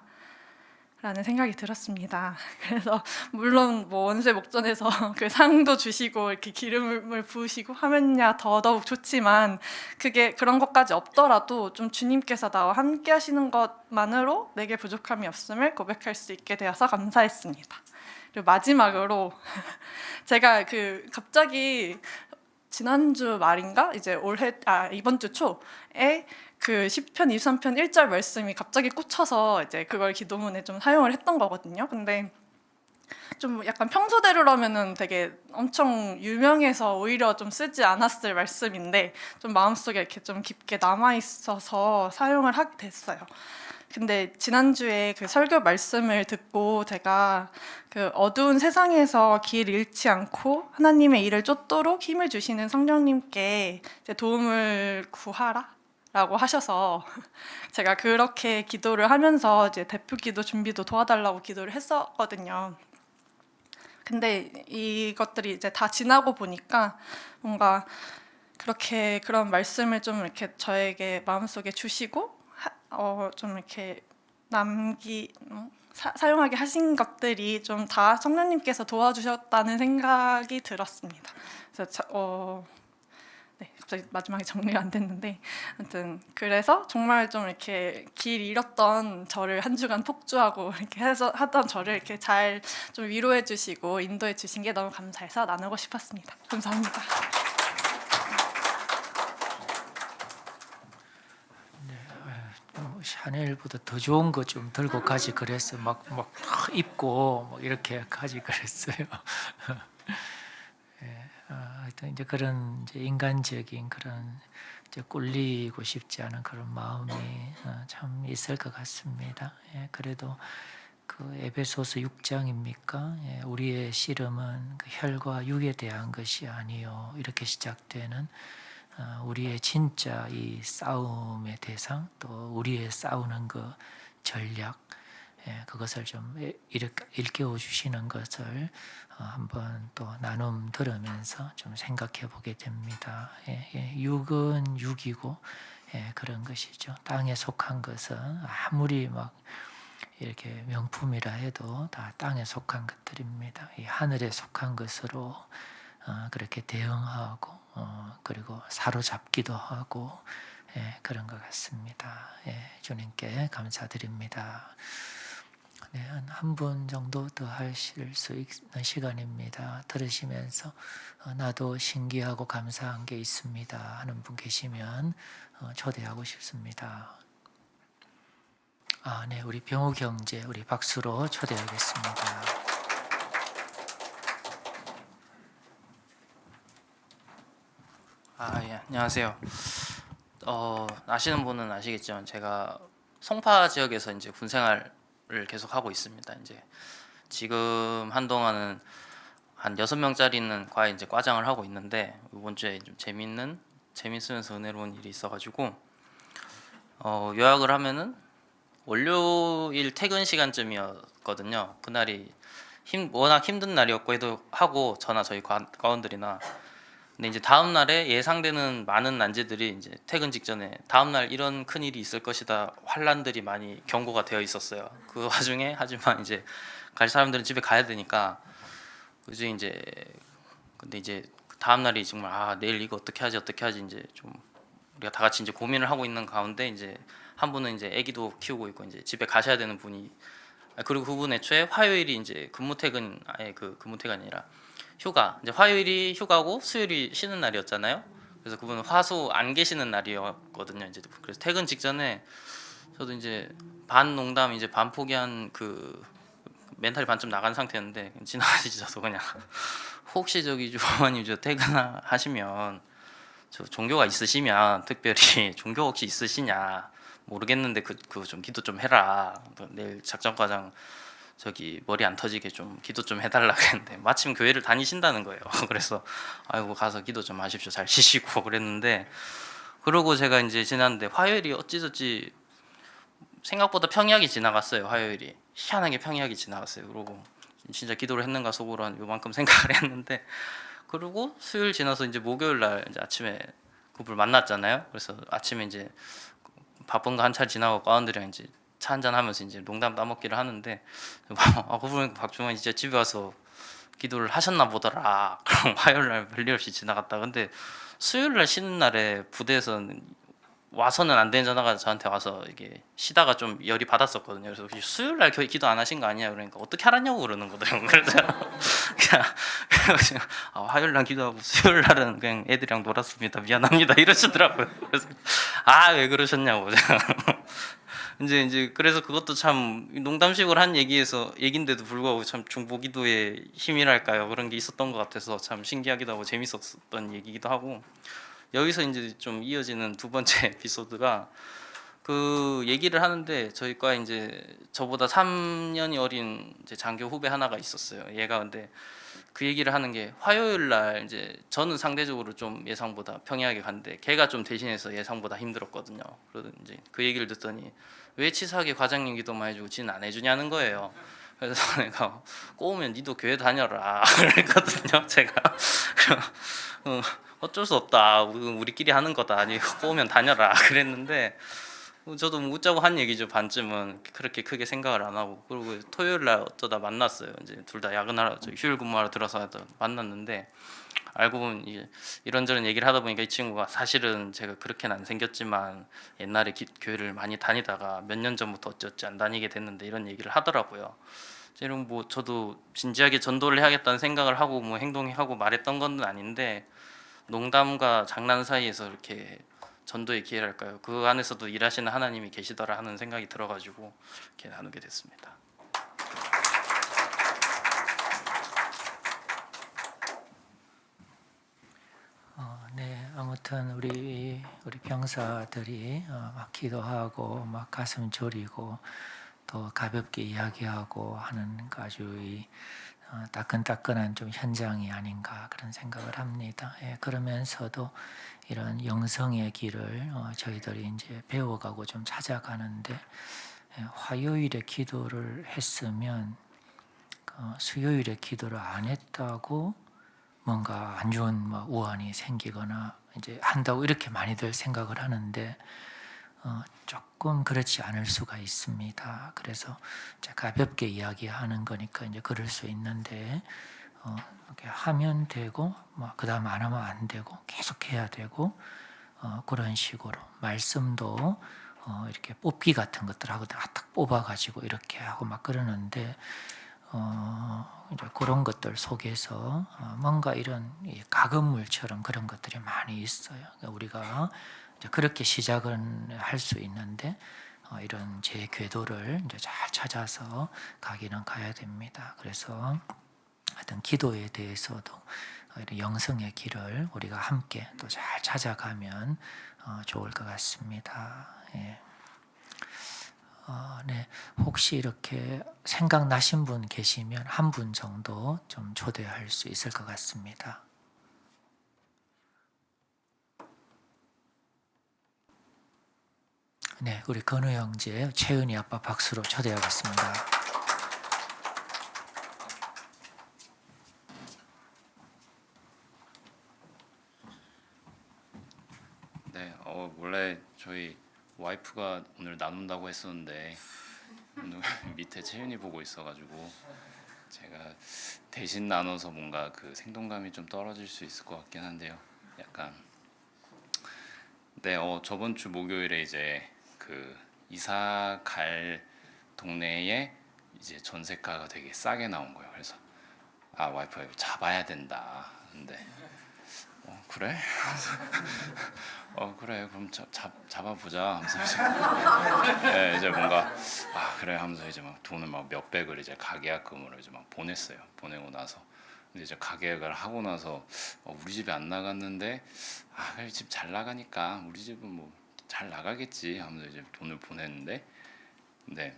라는 생각이 들었습니다. 그래서 물론 뭐 원수의 목전에서 그 상도 주시고 이렇게 기름을 부으시고 하면야 더더욱 좋지만 그게 그런 것까지 없더라도 좀 주님께서 나와 함께 하시는 것만으로 내게 부족함이 없음을 고백할 수 있게 되어서 감사했습니다. 그리고 마지막으로 제가 갑자기 지난주 말인가 이제 이번 주 초에 그 시편 23편 1절 말씀이 갑자기 꽂혀서 이제 그걸 기도문에 좀 사용을 했던 거거든요. 근데 좀 약간 평소대로라면은 되게 엄청 유명해서 오히려 좀 쓰지 않았을 말씀인데 좀 마음속에 이렇게 좀 깊게 남아 있어서 사용을 하게 됐어요. 근데 지난주에 그 설교 말씀을 듣고 제가 그 어두운 세상에서 길 잃지 않고 하나님의 일을 쫓도록 힘을 주시는 성령님께 이제 도움을 구하라 라고 하셔서 제가 그렇게 기도를 하면서 이제 대표 기도 준비도 도와달라고 기도를 했었거든요. 근데 이것들이 이제 다 지나고 보니까 뭔가 그렇게 그런 말씀을 좀 이렇게 저에게 마음속에 주시고 좀 이렇게 사용하게 하신 것들이 좀 다 성령님께서 도와주셨다는 생각이 들었습니다. 그래서 네, 갑자기 마지막에 정리가 안 됐는데 아무튼 그래서 정말 좀 이렇게 길 잃었던 저를 한 주간 폭주하고 이렇게 해서 하던 저를 이렇게 잘 좀 위로해 주시고 인도해 주신 게 너무 감사해서 나누고 싶었습니다. 감사합니다. 샤넬보다 더 좋은 거 좀 들고 가지 그랬어. 막 입고 막 이렇게 가지 그랬어요. 예, 하여튼 이제 그런 이제 인간적인 그런 이제 꿀리고 싶지 않은 그런 마음이 참 있을 것 같습니다. 예, 그래도 그 에베소서 6장입니까? 예, 우리의 씨름은 그 혈과 육에 대한 것이 아니요 이렇게 시작되는 우리의 진짜 이 싸움의 대상 또 우리의 싸우는 그 전략 그것을 좀 일깨워 주시는 것을 한번 또 나눔 들으면서 좀 생각해 보게 됩니다. 육은 육이고 그런 것이죠. 땅에 속한 것은 아무리 막 이렇게 명품이라 해도 다 땅에 속한 것들입니다. 이 하늘에 속한 것으로 그렇게 대응하고 그리고 사로잡기도 하고 그런 것 같습니다. 주님께 감사드립니다. 네, 한 분 정도 더 하실 수 있는 시간입니다. 들으시면서 나도 신기하고 감사한 게 있습니다 하는 분 계시면 초대하고 싶습니다. 네, 우리 병우 형제 우리 박수로 초대하겠습니다. 예, 안녕하세요. 아시는 분은 아시겠지만 제가 송파 지역에서 이제 군 생활을 계속 하고 있습니다. 이제 지금 한동안은 한 6명짜리는 과에 이제 과장을 하고 있는데 이번 주에 좀 재밌으면서 은혜로운 일이 있어가지고 요약을 하면은 월요일 퇴근 시간쯤이었거든요. 그날이 워낙 힘든 날이었고 하고 저나 저희 과원들이나 근데 이제 다음 날에 예상되는 많은 난제들이 이제 퇴근 직전에 다음 날 이런 큰 일이 있을 것이다 환란들이 많이 경고가 되어 있었어요. 그 와중에 하지만 이제 갈 사람들은 집에 가야 되니까 그중에 이제 근데 이제 다음 날이 정말 내일 이거 어떻게 하지 이제 좀 우리가 다 같이 이제 고민을 하고 있는 가운데 이제 한 분은 이제 아기도 키우고 있고 이제 집에 가셔야 되는 분이 그리고 그분 애초에 화요일이 이제 근무 퇴근이 아니라 휴가 이제 화요일이 휴가고 수요일이 쉬는 날이었잖아요. 그래서 그분은 화수 안 계시는 날이었거든요. 이제 그래서 퇴근 직전에 저도 이제 반 농담 이제 반 포기한 그 멘탈이 반쯤 나간 상태였는데 지나가시죠. 저도 그냥 혹시 저기 주방님 저 퇴근하시면 저 종교가 있으시면 특별히 종교 혹시 있으시냐 모르겠는데 그 좀 기도 좀 해라. 내일 작전과장 저기 머리 안 터지게 좀 기도 좀 해달라 그랬는데 마침 교회를 다니신다는 거예요. 그래서 아이고 가서 기도 좀 하십시오. 잘 쉬시고 그랬는데 그러고 제가 이제 지났는데 화요일이 어찌저찌 생각보다 평이하게 지나갔어요. 화요일이 희한하게 평이하게 지나갔어요. 그러고 진짜 기도를 했는가 속으로 한 요만큼 생각을 했는데 그리고 수요일 지나서 이제 목요일 날 이제 아침에 그분을 만났잖아요. 그래서 아침에 이제 바쁜 거 한참 지나고 과원들이랑 이제 차 한잔 하면서 이제 농담 따먹기를 하는데 그분 박주만 진짜 집에 와서 기도를 하셨나 보더라. 그럼 화요일 날 별일 없이 지나갔다. 근데 수요일 날 쉬는 날에 부대에서는 와서는 안 되는 전화가 저한테 와서 이게 쉬다가 좀 열이 받았었거든요. 그래서 혹시 수요일 날 기도 안 하신 거 아니야? 그러니까 어떻게 알았냐고 그러는 거더라고요. 그래서 그냥 화요일 날 기도하고 수요일 날은 그냥 애들이랑 놀았습니다. 미안합니다. 이러시더라고요. 그래서 왜 그러셨냐고. 이제 그래서 그것도 참 농담식으로 한 얘기인데도 불구하고 참 중보기도의 힘이랄까요 그런 게 있었던 것 같아서 참 신기하기도 하고 재밌었던 얘기기도 하고 여기서 이제 좀 이어지는 두 번째 에피소드가 그 얘기를 하는데 저희 과에 이제 저보다 3년이 어린 이제 장교 후배 하나가 있었어요. 얘가 근데 그 얘기를 하는 게 화요일 날 이제 저는 상대적으로 좀 예상보다 평이하게 갔는데 걔가 좀 대신해서 예상보다 힘들었거든요. 그러더 이제 그 얘기를 듣더니 왜 치사하게 과장님 기도만 해주고 지는 안 해주냐는 거예요. 그래서 내가 꼬우면 니도 교회 다녀라 그랬거든요. 제가 어쩔 수 없다. 우리끼리 하는 거다. 아니 꼬우면 다녀라 그랬는데 저도 뭐 웃자고 한 얘기죠. 반쯤은 그렇게 크게 생각을 안 하고. 그리고 토요일 날 어쩌다 만났어요. 이제 둘 다 야근하러 휴일 근무하러 들어서 만났는데 알고 보면 이제 이런저런 얘기를 하다 보니까 이 친구가 사실은 제가 그렇게는 안 생겼지만 옛날에 교회를 많이 다니다가 몇 년 전부터 어쩌지 안 다니게 됐는데 이런 얘기를 하더라고요. 이런 뭐 저도 진지하게 전도를 해야겠다는 생각을 하고 뭐 행동하고 말했던 건 아닌데 농담과 장난 사이에서 이렇게 전도의 기회랄까요? 그 안에서도 일하시는 하나님이 계시더라 하는 생각이 들어가지고 이렇게 나누게 됐습니다. 네, 아무튼 우리 병사들이 막 기도하고 막 가슴 졸이고 또 가볍게 이야기하고 하는 아주 따끈따끈한 좀 현장이 아닌가 그런 생각을 합니다. 예, 그러면서도 이런 영성의 길을 저희들이 이제 배워가고 좀 찾아가는데 화요일에 기도를 했으면 수요일에 기도를 안 했다고 뭔가 안 좋은 우환이 생기거나 이제 한다고 이렇게 많이들 생각을 하는데 조금 그렇지 않을 수가 있습니다. 그래서 가볍게 이야기하는 거니까 이제 그럴 수 있는데 이렇게 하면 되고 그 다음 안 하면 안 되고 계속 해야 되고 그런 식으로 말씀도 이렇게 뽑기 같은 것들 하고 딱 뽑아가지고 이렇게 하고 막 그러는데 이제 그런 것들 속에서 뭔가 이런 가금물처럼 그런 것들이 많이 있어요. 그러니까 우리가 이제 그렇게 시작은 할 수 있는데 이런 제 궤도를 이제 잘 찾아서 가기는 가야 됩니다. 그래서 하여튼 기도에 대해서도 이런 영성의 길을 우리가 함께 또 잘 찾아가면 좋을 것 같습니다. 예. 네, 혹시 이렇게 생각나신 분 계시면 한 분 정도 좀 초대할 수 있을 것 같습니다. 네, 우리 건우 형제, 최은희 아빠 박수로 초대하겠습니다. 네, 원래 저희 와이프가 오늘 나눈다고 했었는데 오늘 밑에 채윤이 보고 있어가지고 제가 대신 나눠서 뭔가 그 생동감이 좀 떨어질 수 있을 것 같긴 한데요. 약간 네, 저번 주 목요일에 이제 그 이사 갈 동네에 이제 전세가가 되게 싸게 나온 거예요. 그래서 와이프가 이거 잡아야 된다. 근데 그래? 그래 그럼 잡아보자 하면서 이제, 이제 뭔가 그래 하면서 이제 막 돈을 막 몇백을 이제 가계약금으로 이제 막 보냈어요. 보내고 나서 근데 이제 가계약을 하고 나서 우리 집이 안 나갔는데 그래 집 잘 나가니까 우리 집은 뭐 잘 나가겠지 하면서 이제 돈을 보냈는데 근데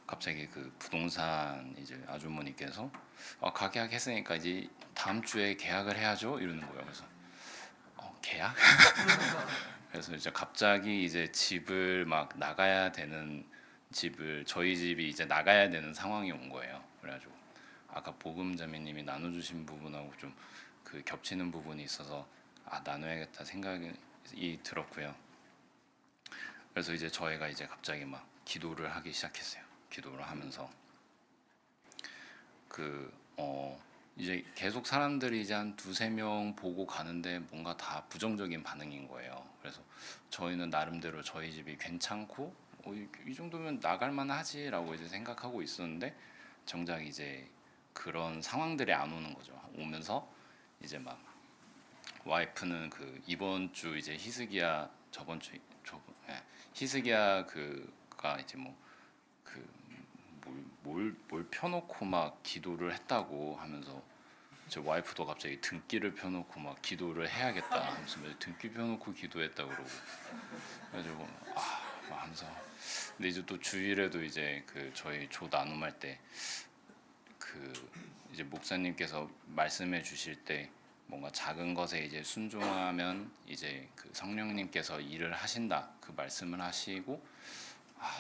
갑자기 그 부동산 이제 아주머니께서 가계약 했으니까 이제 다음 주에 계약을 해야죠 이러는 거예요. 그래서 계약? 그래서 이제 갑자기 이제 집을 막 나가야 되는 저희 집이 이제 나가야 되는 상황이 온 거예요. 그래가지고 아까 보금자매님이 나눠주신 부분하고 좀 그 겹치는 부분이 있어서 나눠야겠다 생각이 들었고요. 그래서 이제 저희가 이제 갑자기 막 기도를 하기 시작했어요. 기도를 하면서 이제 계속 사람들이 이제 한 두세 명 보고 가는데 뭔가 다 부정적인 반응인 거예요. 그래서 저희는 나름대로 저희 집이 괜찮고 이 정도면 나갈 만하지라고 이제 생각하고 있었는데 정작 이제 그런 상황들이 안 오는 거죠. 오면서 이제 막 와이프는 그 이번 주 이제 히스기야 히스기야 그가 이제 뭐 그 뭘 펴놓고 막 기도를 했다고 하면서 제 와이프도 갑자기 등기를 펴놓고 막 기도를 해야겠다 하면서 등기 펴놓고 기도했다 그러고 그래가지고 막 하면서 근데 이제 또 주일에도 이제 그 저희 조 나눔할 때 그 이제 목사님께서 말씀해 주실 때 뭔가 작은 것에 이제 순종하면 이제 그 성령님께서 일을 하신다 그 말씀을 하시고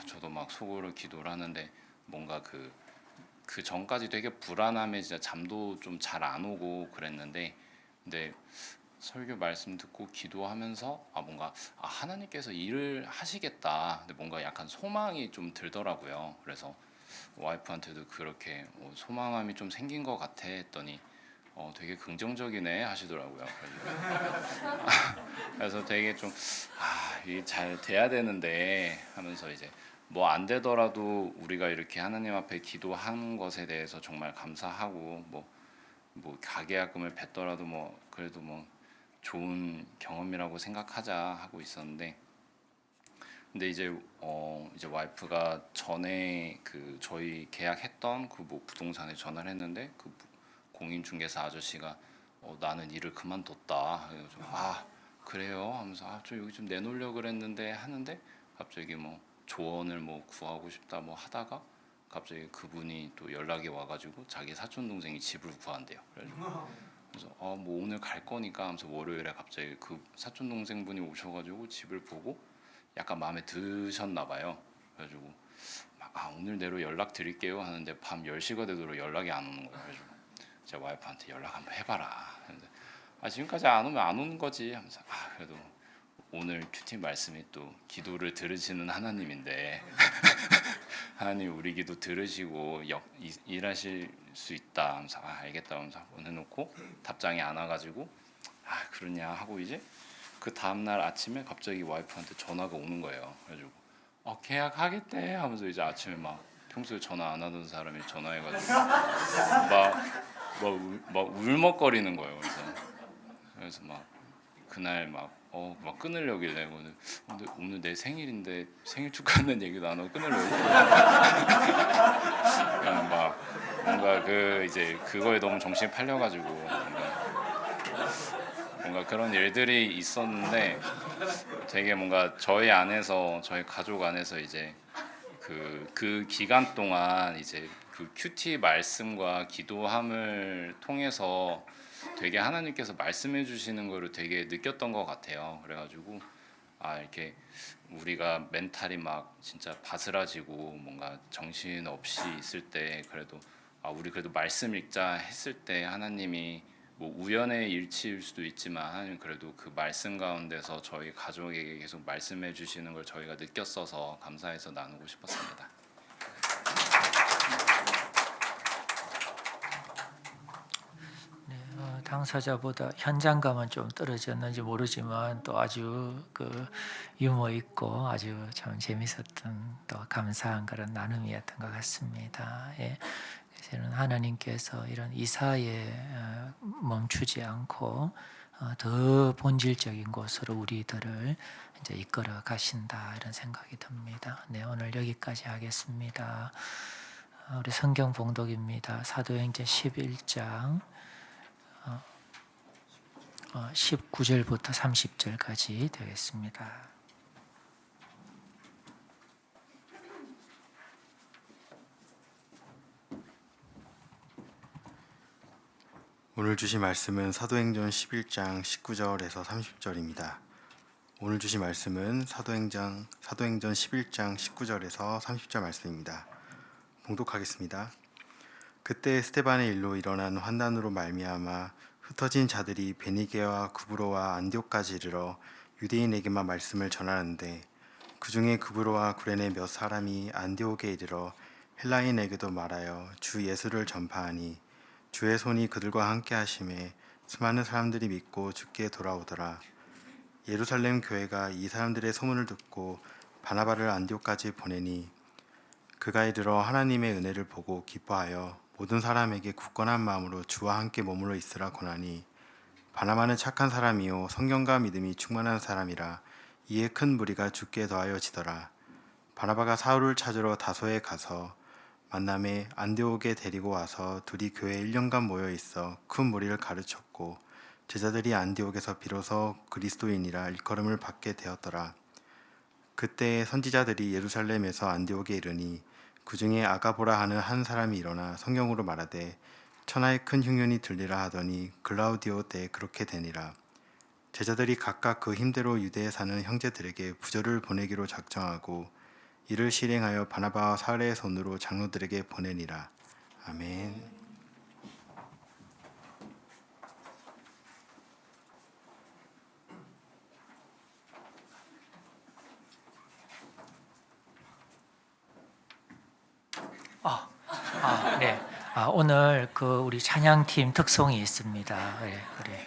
저도 막 속으로 기도를 하는데 뭔가 그 전까지 되게 불안함에 진짜 잠도 좀 잘 안 오고 그랬는데 근데 설교 말씀 듣고 기도하면서 뭔가 하나님께서 일을 하시겠다 근데 뭔가 약간 소망이 좀 들더라고요. 그래서 와이프한테도 그렇게 소망감이 좀 생긴 것 같아 했더니 되게 긍정적이네 하시더라고요. 그래서 되게 좀 이게 잘 돼야 되는데 하면서 이제 뭐 안 되더라도 우리가 이렇게 하나님 앞에 기도한 것에 대해서 정말 감사하고 뭐 가계약금을 뱉더라도 뭐 그래도 뭐 좋은 경험이라고 생각하자 하고 있었는데 근데 이제 와이프가 전에 그 저희 계약했던 그 뭐 부동산에 전화를 했는데 그 공인중개사 아저씨가 나는 일을 그만뒀다. 그래서 그래요 하면서 저 여기 좀 내놓으려고 그랬는데 하는데 갑자기 뭐 조언을 뭐 구하고 싶다 뭐 하다가 갑자기 그분이 또 연락이 와가지고 자기 사촌 동생이 집을 구한대요. 그래서 뭐 오늘 갈 거니까 하면서 월요일에 갑자기 그 사촌 동생분이 오셔가지고 집을 보고 약간 마음에 드셨나 봐요. 그래가지고 오늘 내로 연락 드릴게요 하는데 밤 10시가 되도록 연락이 안 오는 거예요. 그래가지고 제 와이프한테 연락 한번 해봐라. 근데 지금까지 안 오면 안 오는 거지 하면서 그래도 오늘 큐티 말씀이 또 기도를 들으시는 하나님인데 하나님 우리 기도 들으시고 일하실 수 있다 하면서 알겠다 하면서 보내놓고 답장이 안 와가지고 그러냐 하고 이제 그 다음날 아침에 갑자기 와이프한테 전화가 오는 거예요. 그래가지고 계약하겠대 하면서 이제 아침에 막 평소에 전화 안 하던 사람이 전화해가지고 막 울먹거리는 거예요. 그래서 막 그날 막 끊으려길래 오늘 내 생일인데 생일 축하한다는 얘기도 안 하고 끊으려고 그냥 막 뭔가 그 이제 그거에 너무 정신이 팔려가지고 뭔가 그런 일들이 있었는데 되게 뭔가 저희 가족 안에서 이제 그 기간 동안 이제 그 큐티 말씀과 기도함을 통해서 되게 하나님께서 말씀해 주시는 거를 되게 느꼈던 것 같아요. 그래가지고 이렇게 우리가 멘탈이 막 진짜 바스라지고 뭔가 정신 없이 있을 때 그래도 우리 그래도 말씀 읽자 했을 때 하나님이 뭐 우연의 일치일 수도 있지만 하나님 그래도 그 말씀 가운데서 저희 가족에게 계속 말씀해 주시는 걸 저희가 느꼈어서 감사해서 나누고 싶었습니다. 당사자보다 현장감은 좀 떨어졌는지 모르지만 또 아주 그 유머 있고 아주 참 재밌었던 또 감사한 그런 나눔이었던 것 같습니다. 저는 하나님께서 이런 이사에 멈추지 않고 더 본질적인 곳으로 우리들을 이제 이끌어 가신다 이런 생각이 듭니다. 오늘 여기까지 하겠습니다. 우리 성경 봉독입니다. 사도행전 11장 19절부터 30절까지 되겠습니다. 오늘 주신 말씀은 사도행전 11장 19절에서 30절입니다. 오늘 주신 말씀은 사도행전 11장 19절에서 30절 말씀입니다. 봉독하겠습니다. 그때 스데반의 일로 일어난 환난으로 말미암아 흩어진 자들이 베니게와 구브로와 안디옥까지 이르러 유대인에게만 말씀을 전하는데 그 중에 구브로와 구레네 몇 사람이 안디옥에 이르러 헬라인에게도 말하여 주 예수를 전파하니 주의 손이 그들과 함께 하심에 수많은 사람들이 믿고 주께 돌아오더라. 예루살렘 교회가 이 사람들의 소문을 듣고 바나바를 안디옥까지 보내니 그가 이르러 하나님의 은혜를 보고 기뻐하여 모든 사람에게 굳건한 마음으로 주와 함께 머물러 있으라 권하니 바나바는 착한 사람이요 성경과 믿음이 충만한 사람이라 이에 큰 무리가 주께 더하여지더라. 바나바가 사울을 찾으러 다소에 가서 만남에 안디옥에 데리고 와서 둘이 교회에 1년간 모여 있어 큰 무리를 가르쳤고 제자들이 안디옥에서 비로소 그리스도인이라 일컬음을 받게 되었더라. 그때 선지자들이 예루살렘에서 안디옥에 이르니 그 중에 아가보라 하는 한 사람이 일어나 성경으로 말하되 천하의 큰 흉년이 들리라 하더니 글라우디오 때에 그렇게 되니라. 제자들이 각각 그 힘대로 유대에 사는 형제들에게 부조를 보내기로 작정하고 이를 실행하여 바나바와 사울의 손으로 장로들에게 보내니라. 아멘. 네. 오늘 그 우리 찬양팀 특송이 있습니다. 네, 그래.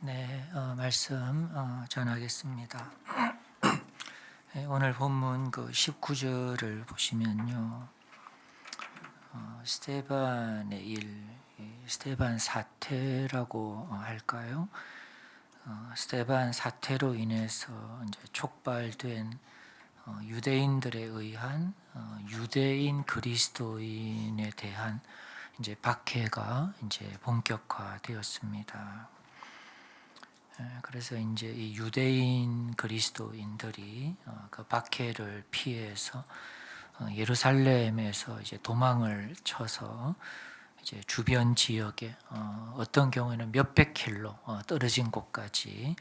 네, 말씀 전하겠습니다. 네, 오늘 본문 그 19절을 보시면요, 스데반의 일, 스데반 사태라고 할까요? 스데반 사태로 인해서 이제 촉발된 유대인들에 의한 유대인 그리스도인에 대한 이제 박해가 이제 본격화되었습니다. 그래서 이제 이 유대인 그리스도인들이 그 박해를 피해서 예루살렘에서 이제 도망을 쳐서 이제 주변 지역에 어떤 경우에는 몇백 킬로 떨어진 곳까지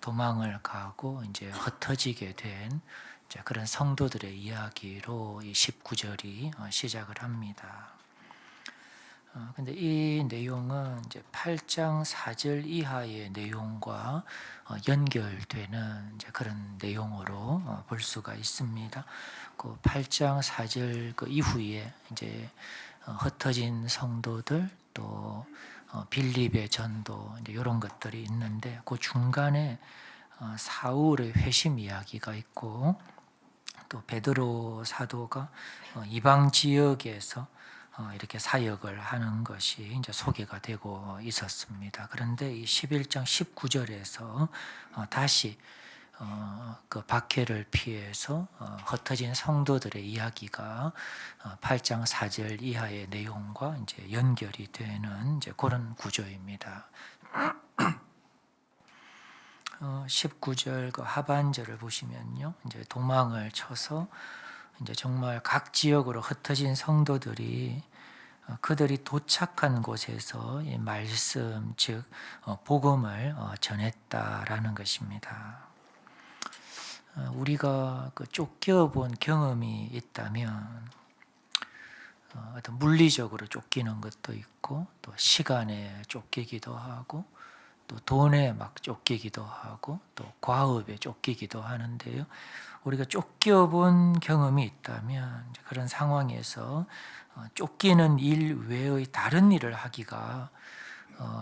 도망을 가고 이제 흩어지게 된 이제 그런 성도들의 이야기로 이 19절이 시작을 합니다. 근데 이 내용은 이제 8장 4절 이하의 내용과 연결되는 이제 그런 내용으로 볼 수가 있습니다. 그 8장 4절 그 이후에 이제 흩어진 성도들 또 빌립의 전도 이제 이런 것들이 있는데 그 중간에 사울의 회심 이야기가 있고 또 베드로 사도가 이방 지역에서 이렇게 사역을 하는 것이 이제 소개가 되고 있었습니다. 그런데 이 11장 19절에서 다시 그 박해를 피해서 흩어진 성도들의 이야기가 8장 4절 이하의 내용과 이제 연결이 되는 이제 그런 구조입니다. 19절 그 하반절을 보시면요, 이제 도망을 쳐서 이제 정말 각 지역으로 흩어진 성도들이 그들이 도착한 곳에서 이 말씀 즉 복음을 전했다라는 것입니다. 우리가 그 쫓겨본 경험이 있다면 어떤 물리적으로 쫓기는 것도 있고 또 시간에 쫓기기도 하고 또 돈에 막 쫓기기도 하고 또 과업에 쫓기기도 하는데요. 우리가 쫓겨본 경험이 있다면 그런 상황에서 쫓기는 일 외의 다른 일을 하기가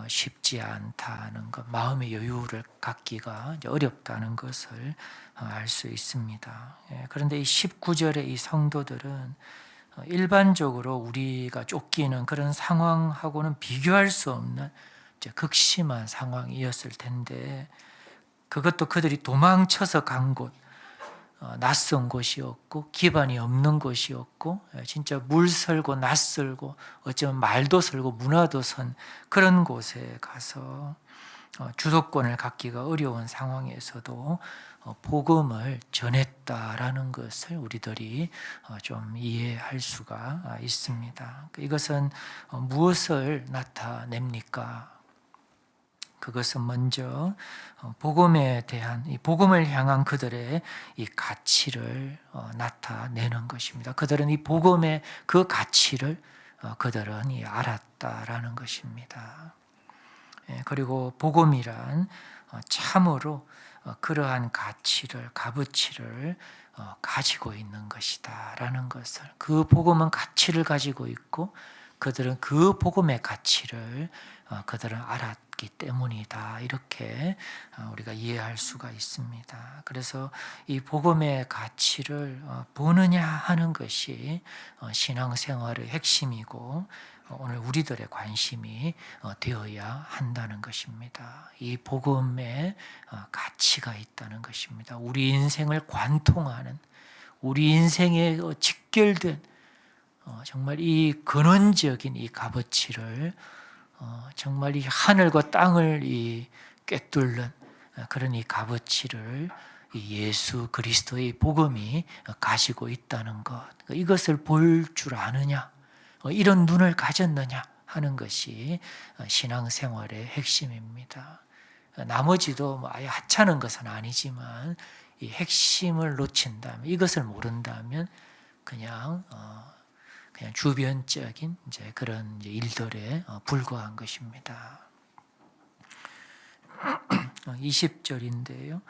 쉽지 않다는 것, 마음의 여유를 갖기가 이제 어렵다는 것을 알 수 있습니다. 그런데 이 19절의 이 성도들은 일반적으로 우리가 쫓기는 그런 상황하고는 비교할 수 없는 이제 극심한 상황이었을 텐데 그것도 그들이 도망쳐서 간 곳, 낯선 곳이었고 기반이 없는 곳이었고 진짜 물설고 낯설고 어쩌면 말도 설고 문화도 선 그런 곳에 가서 주도권을 갖기가 어려운 상황에서도 복음을 전했다라는 것을 우리들이 좀 이해할 수가 있습니다. 이것은 무엇을 나타냅니까? 그것은 먼저 복음에 대한 이 복음을 향한 그들의 이 가치를 나타내는 것입니다. 그들은 이 복음의 그 가치를 그들은 알았다라는 것입니다. 그리고 복음이란 참으로 그러한 가치를 값어치를 가지고 있는 것이다라는 것을 그 복음은 가치를 가지고 있고 그들은 그 복음의 가치를 그들은 알았기 때문이다. 이렇게 우리가 이해할 수가 있습니다. 그래서 이 복음의 가치를 보느냐 하는 것이 신앙생활의 핵심이고 오늘 우리들의 관심이 되어야 한다는 것입니다. 이 복음에 가치가 있다는 것입니다. 우리 인생을 관통하는 우리 인생에 직결된 정말 이 근원적인 이 값어치를 정말 이 하늘과 땅을 이 꿰뚫는 그런 이 값어치를 이 예수 그리스도의 복음이 가지고 있다는 것, 이것을 볼 줄 아느냐, 이런 눈을 가졌느냐 하는 것이 신앙생활의 핵심입니다. 나머지도 뭐 아예 하찮은 것은 아니지만 이 핵심을 놓친다면, 이것을 모른다면 그냥 주변적인 이제 그런 이제 일들에 불과한 것입니다. 20절인데요.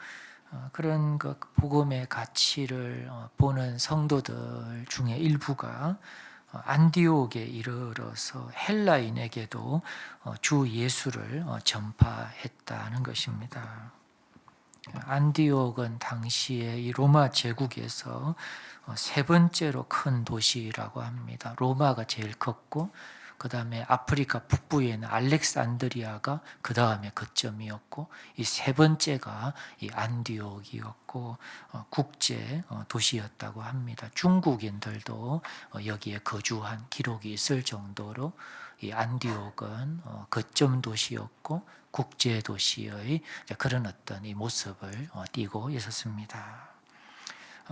그런 그 복음의 가치를 보는 성도들 중에 일부가 안디옥에 이르러서 헬라인에게도 주 예수를 전파했다는 것입니다. 안디옥은 당시에 이 로마 제국에서 세 번째로 큰 도시라고 합니다. 로마가 제일 컸고 그 다음에 아프리카 북부에 있는 알렉산드리아가 그 다음에 거점이었고 이 세 번째가 이 안디옥이었고 국제 도시였다고 합니다. 중국인들도 여기에 거주한 기록이 있을 정도로 이 안디옥은 거점 도시였고 국제 도시의 그런 어떤 이 모습을 띠고 있었습니다.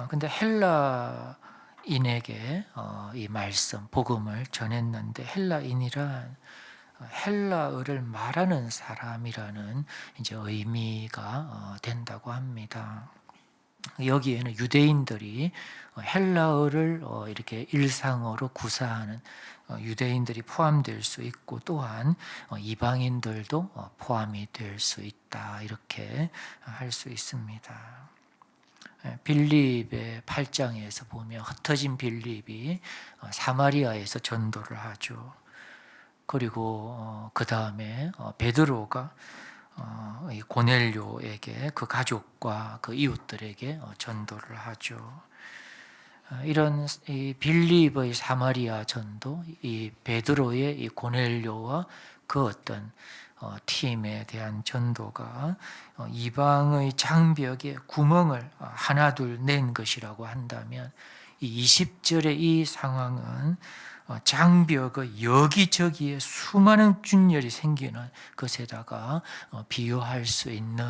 근데 헬라인에게 이 말씀, 복음을 전했는데 헬라인이란 헬라어를 말하는 사람이라는 이제 의미가 된다고 합니다. 여기에는 유대인들이 헬라어를 이렇게 일상어로 구사하는 유대인들이 포함될 수 있고 또한 이방인들도 포함이 될 수 있다 이렇게 할 수 있습니다. 빌립의 8장에서 보면 흩어진 빌립이 사마리아에서 전도를 하죠. 그리고 그 다음에 베드로가 이 고넬료에게 그 가족과 그 이웃들에게 전도를 하죠. 이런 이 빌립의 사마리아 전도, 이 베드로의 이 고넬료와 그 어떤 팀에 대한 전도가 이방의 장벽에 구멍을 하나둘 낸 것이라고 한다면 이 20절의 이 상황은 장벽의 여기저기에 수많은 균열이 생기는 것에다가 비유할 수 있는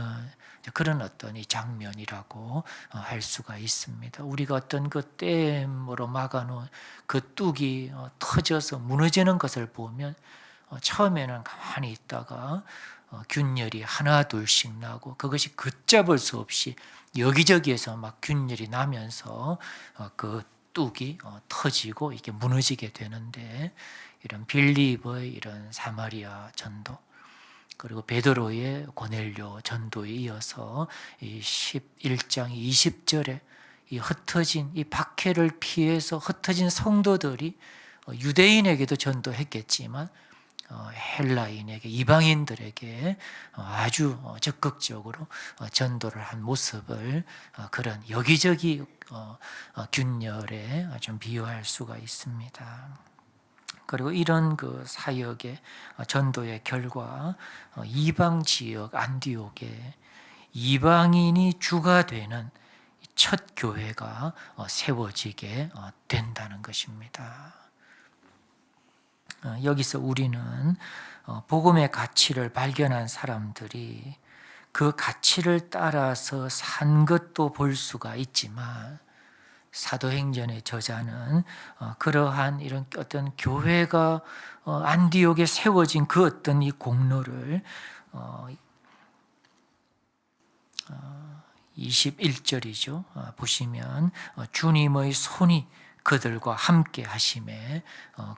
그런 어떤 이 장면이라고 할 수가 있습니다. 우리가 어떤 그 댐으로 막아놓은 그 뚝이 터져서 무너지는 것을 보면 처음에는 가만히 있다가 균열이 하나 둘씩 나고 그것이 걷잡을 수 없이 여기저기에서 막 균열이 나면서 그 뚝이 터지고 이게 무너지게 되는데 이런 빌립의 이런 사마리아 전도 그리고 베드로의 고넬료 전도에 이어서 이 11장 20절에 이 흩어진 이 박해를 피해서 흩어진 성도들이 유대인에게도 전도했겠지만 헬라인에게 이방인들에게 아주 적극적으로 전도를 한 모습을 그런 여기저기 균열에 좀 비유할 수가 있습니다. 그리고 이런 그 사역의 전도의 결과 이방 지역 안디옥에 이방인이 주가 되는 첫 교회가 세워지게 된다는 것입니다. 여기서 우리는 복음의 가치를 발견한 사람들이 그 가치를 따라서 산 것도 볼 수가 있지만 사도행전의 저자는 그러한 이런 어떤 교회가 안디옥에 세워진 그 어떤 이 공로를 21절이죠. 보시면 주님의 손이 그들과 함께 하심에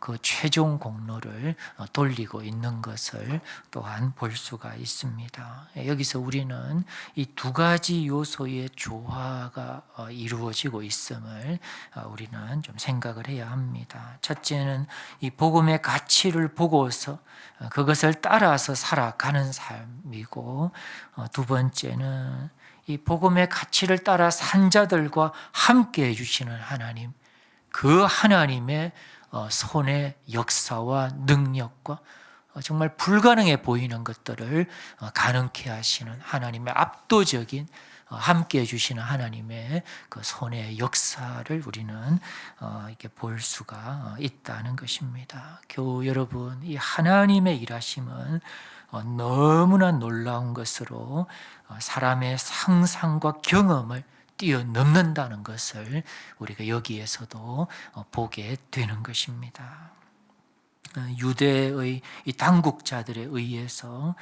그 최종 공로를 돌리고 있는 것을 또한 볼 수가 있습니다. 여기서 우리는 이 두 가지 요소의 조화가 이루어지고 있음을 우리는 좀 생각을 해야 합니다. 첫째는 이 복음의 가치를 보고서 그것을 따라서 살아가는 삶이고 두 번째는 이 복음의 가치를 따라 산 자들과 함께 해주시는 하나님 그 하나님의 손의 역사와 능력과 정말 불가능해 보이는 것들을 가능케 하시는 하나님의 압도적인 함께 해주시는 하나님의 그 손의 역사를 우리는 이렇게 볼 수가 있다는 것입니다. 교우 여러분, 이 하나님의 일하심은 너무나 놀라운 것으로 사람의 상상과 경험을 뛰어넘는다는 것을 우리가 여기에서도 보게 되는 것입니다. 유대의 이 당국자들에 의해서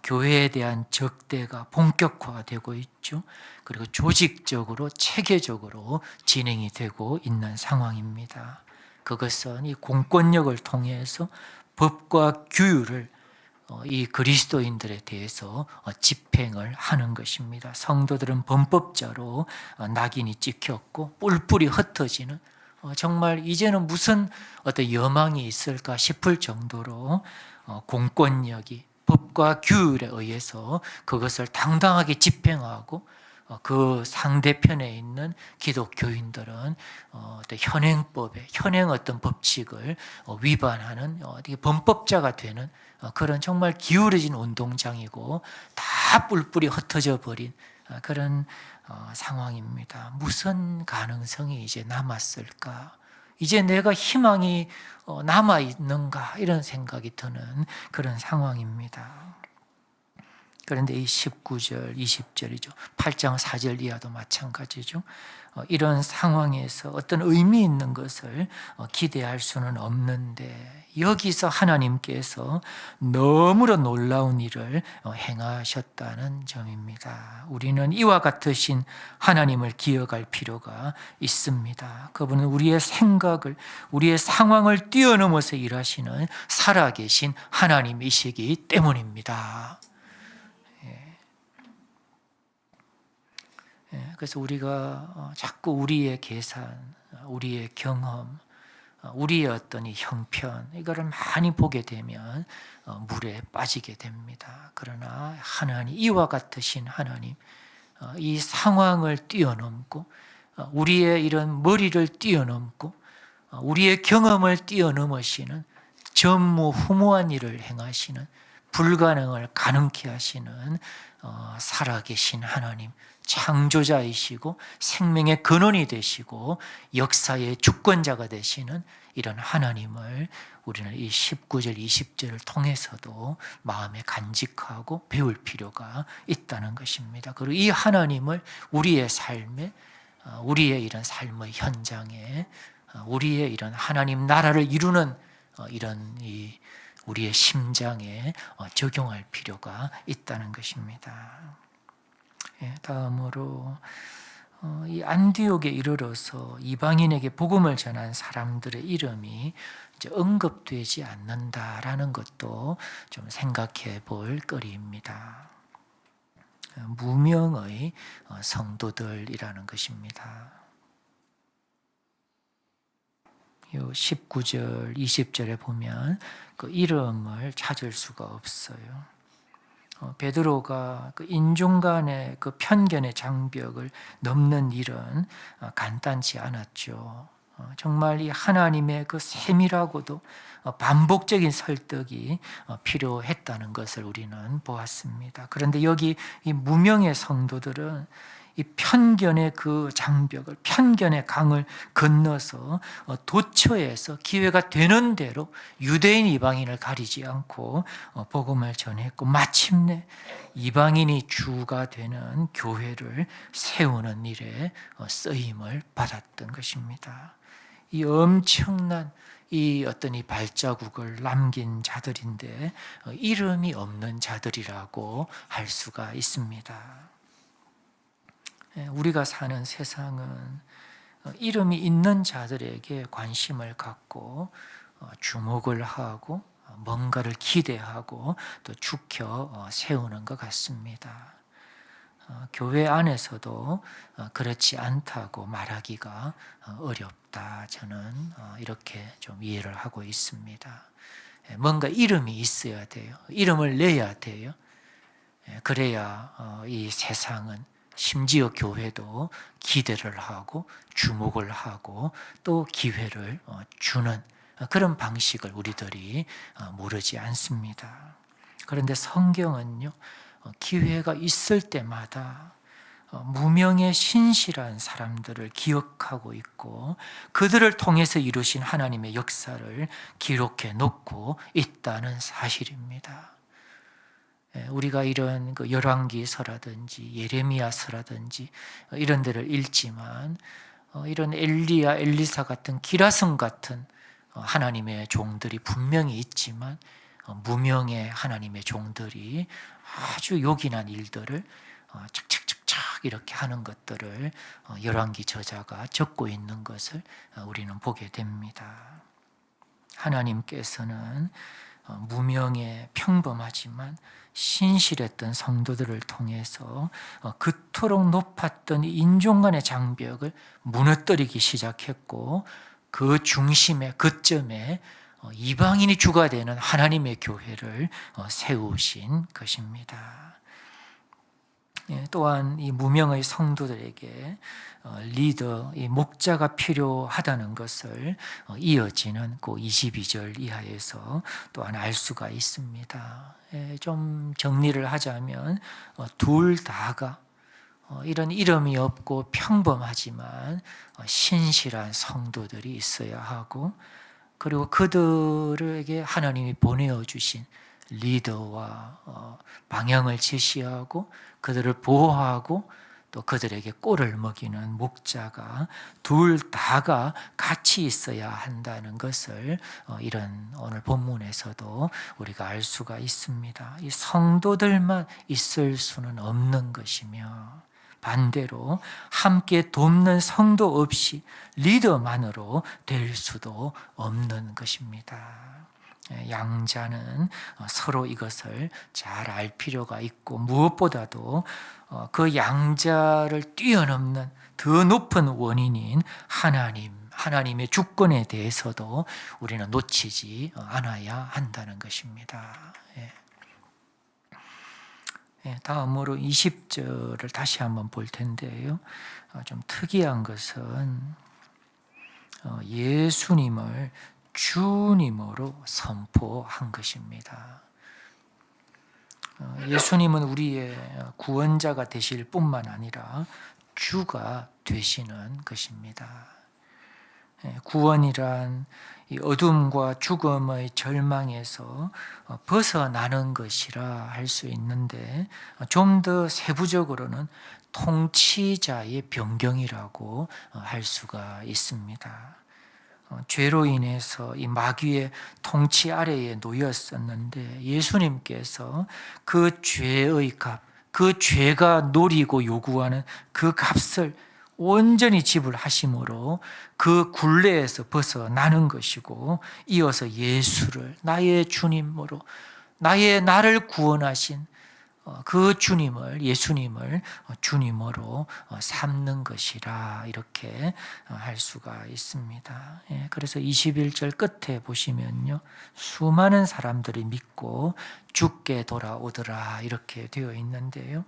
교회에 대한 적대가 본격화되고 있죠. 그리고 조직적으로 체계적으로 진행이 되고 있는 상황입니다. 그것은 이 공권력을 통해서 법과 규율을 이 그리스도인들에 대해서 집행을 하는 것입니다. 성도들은 범법자로 낙인이 찍혔고 뿔뿔이 흩어지는 정말 이제는 무슨 어떤 여망이 있을까 싶을 정도로 공권력이 법과 규율에 의해서 그것을 당당하게 집행하고 그 상대편에 있는 기독교인들은 어떤 현행법에 현행 어떤 법칙을 위반하는 범법자가 되는 그런 정말 기울어진 운동장이고 다 뿔뿔이 흩어져 버린 그런 상황입니다. 무슨 가능성이 이제 남았을까? 이제 내가 희망이 남아 있는가? 이런 생각이 드는 그런 상황입니다. 그런데 이 19절, 20절이죠. 8장 4절 이하도 마찬가지죠. 이런 상황에서 어떤 의미 있는 것을 기대할 수는 없는데 여기서 하나님께서 너무나 놀라운 일을 행하셨다는 점입니다. 우리는 이와 같으신 하나님을 기억할 필요가 있습니다. 그분은 우리의 생각을, 우리의 상황을 뛰어넘어서 일하시는 살아계신 하나님이시기 때문입니다. 그래서 우리가 자꾸 우리의 계산, 우리의 경험, 우리의 어떤 이 형편 이거를 많이 보게 되면 물에 빠지게 됩니다. 그러나 하나님, 이와 같으신 하나님, 이 상황을 뛰어넘고 우리의 이런 머리를 뛰어넘고 우리의 경험을 뛰어넘으시는 전무후무한 일을 행하시는 불가능을 가능케 하시는 살아계신 하나님, 창조자이시고 생명의 근원이 되시고 역사의 주권자가 되시는 이런 하나님을 우리는 이 19절, 20절을 통해서도 마음에 간직하고 배울 필요가 있다는 것입니다. 그리고 이 하나님을 우리의 삶에, 우리의 이런 삶의 현장에, 우리의 이런 하나님 나라를 이루는 이런 이 우리의 심장에 적용할 필요가 있다는 것입니다. 다음으로 이 안디옥에 이르러서 이방인에게 복음을 전한 사람들의 이름이 이제 언급되지 않는다라는 것도 좀 생각해 볼 거리입니다. 무명의 성도들이라는 것입니다. 19절, 20절에 보면 그 이름을 찾을 수가 없어요. 베드로가 그 인종 간의 그 편견의 장벽을 넘는 일은 간단치 않았죠. 정말 이 하나님의 그 세밀하고도 반복적인 설득이 필요했다는 것을 우리는 보았습니다. 그런데 여기 이 무명의 성도들은 이 편견의 그 장벽을, 편견의 강을 건너서 도처에서 기회가 되는 대로 유대인 이방인을 가리지 않고 복음을 전했고 마침내 이방인이 주가 되는 교회를 세우는 일에 쓰임을 받았던 것입니다. 이 엄청난 이 어떤 이 발자국을 남긴 자들인데 이름이 없는 자들이라고 할 수가 있습니다. 우리가 사는 세상은 이름이 있는 자들에게 관심을 갖고 주목을 하고 뭔가를 기대하고 또 축혀 세우는 것 같습니다. 교회 안에서도 그렇지 않다고 말하기가 어렵다. 저는 이렇게 좀 이해를 하고 있습니다. 뭔가 이름이 있어야 돼요. 이름을 내야 돼요. 그래야 이 세상은 심지어 교회도 기대를 하고 주목을 하고 또 기회를 주는 그런 방식을 우리들이 모르지 않습니다. 그런데 성경은요, 기회가 있을 때마다 무명의 신실한 사람들을 기억하고 있고 그들을 통해서 이루신 하나님의 역사를 기록해 놓고 있다는 사실입니다. 우리가 이런 그 열왕기서라든지 예레미야서라든지 이런 데를 읽지만 이런 엘리야, 엘리사 같은 기라성 같은 하나님의 종들이 분명히 있지만 무명의 하나님의 종들이 아주 요긴한 일들을 착착착착 이렇게 하는 것들을 열왕기 저자가 적고 있는 것을 우리는 보게 됩니다. 하나님께서는 무명의 평범하지만 신실했던 성도들을 통해서 그토록 높았던 인종 간의 장벽을 무너뜨리기 시작했고 그 중심에 그점에 이방인이 주가 되는 하나님의 교회를 세우신 것입니다. 또한 이 무명의 성도들에게 리더, 이 목자가 필요하다는 것을 이어지는 그 22절 이하에서 또한 알 수가 있습니다. 좀 정리를 하자면 둘 다가 이런 이름이 없고 평범하지만 신실한 성도들이 있어야 하고, 그리고 그들에게 하나님이 보내어 주신 리더와 방향을 제시하고 그들을 보호하고 또 그들에게 꼴을 먹이는 목자가 둘 다가 같이 있어야 한다는 것을 이런 오늘 본문에서도 우리가 알 수가 있습니다. 이 성도들만 있을 수는 없는 것이며, 반대로 함께 돕는 성도 없이 리더만으로 될 수도 없는 것입니다. 양자는 서로 이것을 잘 알 필요가 있고, 무엇보다도 그 양자를 뛰어넘는 더 높은 원인인 하나님의 주권에 대해서도 우리는 놓치지 않아야 한다는 것입니다. 다음으로 20절을 다시 한번 볼 텐데요. 좀 특이한 것은 예수님을 주님으로 선포한 것입니다. 예수님은 우리의 구원자가 되실 뿐만 아니라 주가 되시는 것입니다. 구원이란 이 어둠과 죽음의 절망에서 벗어나는 것이라 할 수 있는데, 좀 더 세부적으로는 통치자의 변경이라고 할 수가 있습니다. 죄로 인해서 이 마귀의 통치 아래에 놓였었는데, 예수님께서 그 죄의 값, 그 죄가 노리고 요구하는 그 값을 온전히 지불하심으로 그 굴레에서 벗어나는 것이고, 이어서 예수를 나의 주님으로 나를 구원하신 그 예수님을 주님으로 삼는 것이라, 이렇게 할 수가 있습니다. 그래서 21절 끝에 보시면요, 수많은 사람들이 믿고 주께 돌아오더라 이렇게 되어 있는데요,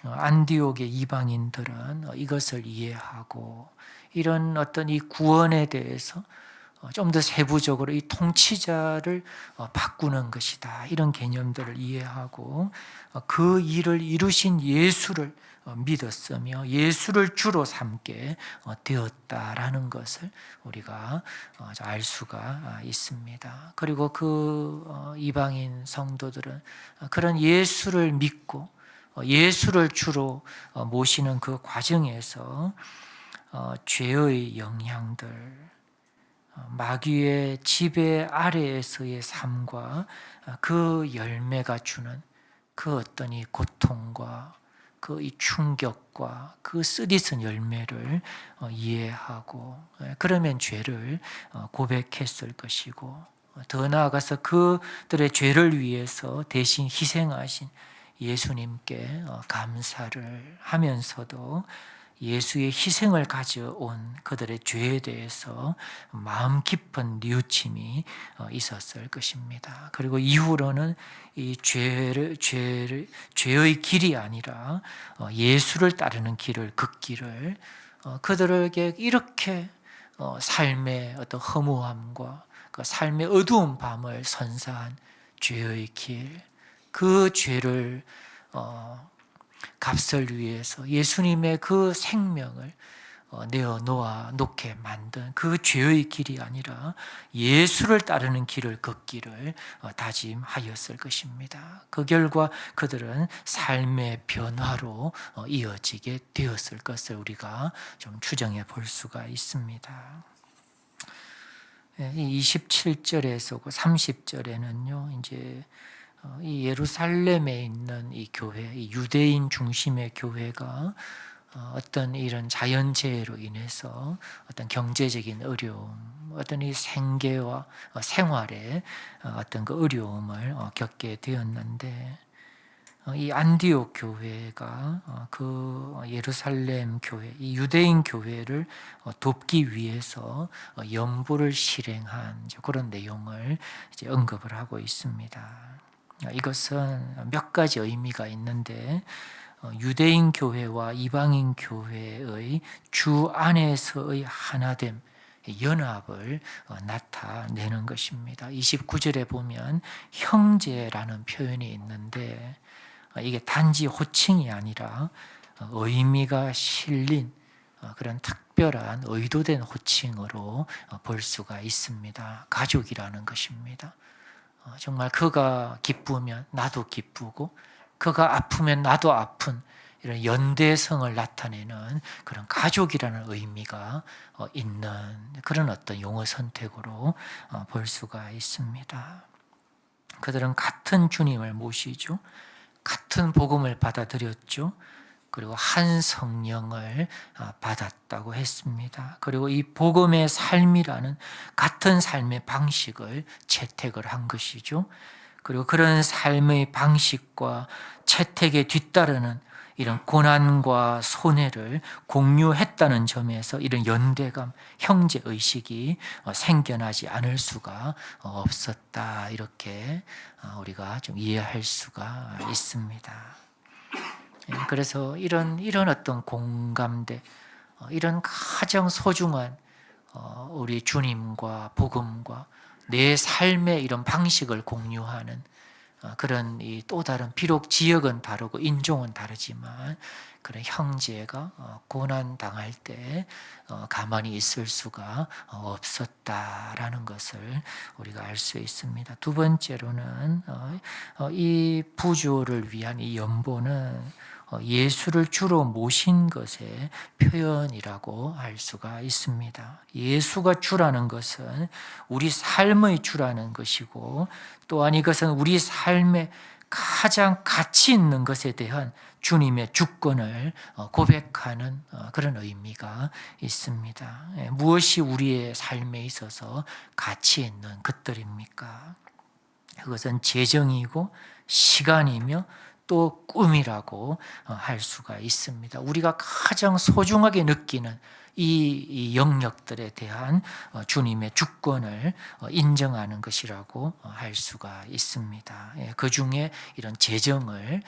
안디옥의 이방인들은 이것을 이해하고 이런 어떤 이 구원에 대해서 좀 더 세부적으로 이 통치자를 바꾸는 것이다, 이런 개념들을 이해하고 그 일을 이루신 예수를 믿었으며 예수를 주로 삼게 되었다라는 것을 우리가 알 수가 있습니다. 그리고 그 이방인 성도들은 그런 예수를 믿고 예수를 주로 모시는 그 과정에서 죄의 영향들, 마귀의 지배 아래에서의 삶과 그 열매가 주는 그 어떤 이 고통과 그 이 충격과 그 쓰디쓴 열매를 이해하고, 그러면 죄를 고백했을 것이고, 더 나아가서 그들의 죄를 위해서 대신 희생하신 예수님께 감사를 하면서도 예수의 희생을 가져온 그들의 죄에 대해서 마음 깊은 뉘우침이 있었을 것입니다. 그리고 이후로는 이 죄의 길이 아니라 예수를 따르는 길을 걷기를, 그들에게 이렇게 삶의 어떤 허무함과 그 삶의 어두운 밤을 선사한 죄의 길, 그 죄를 값을 위해서 예수님의 그 생명을 내어놓게 만든 그 죄의 길이 아니라 예수를 따르는 길을 걷기를 다짐하였을 것입니다. 그 결과 그들은 삶의 변화로 이어지게 되었을 것을 우리가 좀 추정해 볼 수가 있습니다. 27절에서 30절에는요, 이제 이 예루살렘에 있는 이 교회, 이 유대인 중심의 교회가 어떤 이런 자연재해로 인해서 어떤 경제적인 어려움, 어떤 이 생계와 생활에 어떤 그 어려움을 겪게 되었는데, 이 안디옥 교회가 그 예루살렘 교회, 이 유대인 교회를 돕기 위해서 연보를 실행한 그런 내용을 이제 언급을 하고 있습니다. 이것은 몇 가지 의미가 있는데 유대인 교회와 이방인 교회의 주 안에서의 하나됨, 연합을 나타내는 것입니다. 29절에 보면 형제라는 표현이 있는데 이게 단지 호칭이 아니라 의미가 실린 그런 특별한 의도된 호칭으로 볼 수가 있습니다. 가족이라는 것입니다. 정말 그가 기쁘면 나도 기쁘고 그가 아프면 나도 아픈 이런 연대성을 나타내는 그런 가족이라는 의미가 있는 그런 어떤 용어 선택으로 볼 수가 있습니다. 그들은 같은 주님을 모시죠. 같은 복음을 받아들였죠. 그리고 한 성령을 받았다고 했습니다. 그리고 이 복음의 삶이라는 같은 삶의 방식을 채택을 한 것이죠. 그리고 그런 삶의 방식과 채택에 뒤따르는 이런 고난과 손해를 공유했다는 점에서 이런 연대감, 형제의식이 생겨나지 않을 수가 없었다. 이렇게 우리가 좀 이해할 수가 있습니다. 그래서 이런 어떤 공감대, 이런 가장 소중한 우리 주님과 복음과 내 삶의 이런 방식을 공유하는 그런 이 또 다른 비록 지역은 다르고 인종은 다르지만 그런 형제가 고난 당할 때 가만히 있을 수가 없었다라는 것을 우리가 알 수 있습니다. 두 번째로는 이 부조를 위한 이 연보는 예수를 주로 모신 것의 표현이라고 할 수가 있습니다. 예수가 주라는 것은 우리 삶의 주라는 것이고 또한 이것은 우리 삶의 가장 가치 있는 것에 대한 주님의 주권을 고백하는 그런 의미가 있습니다. 무엇이 우리의 삶에 있어서 가치 있는 것들입니까? 그것은 재정이고 시간이며 또 꿈이라고 할 수가 있습니다. 우리가 가장 소중하게 느끼는 이 영역들에 대한 주님의 주권을 인정하는 것이라고 할 수가 있습니다. 그 중에 이런 재정을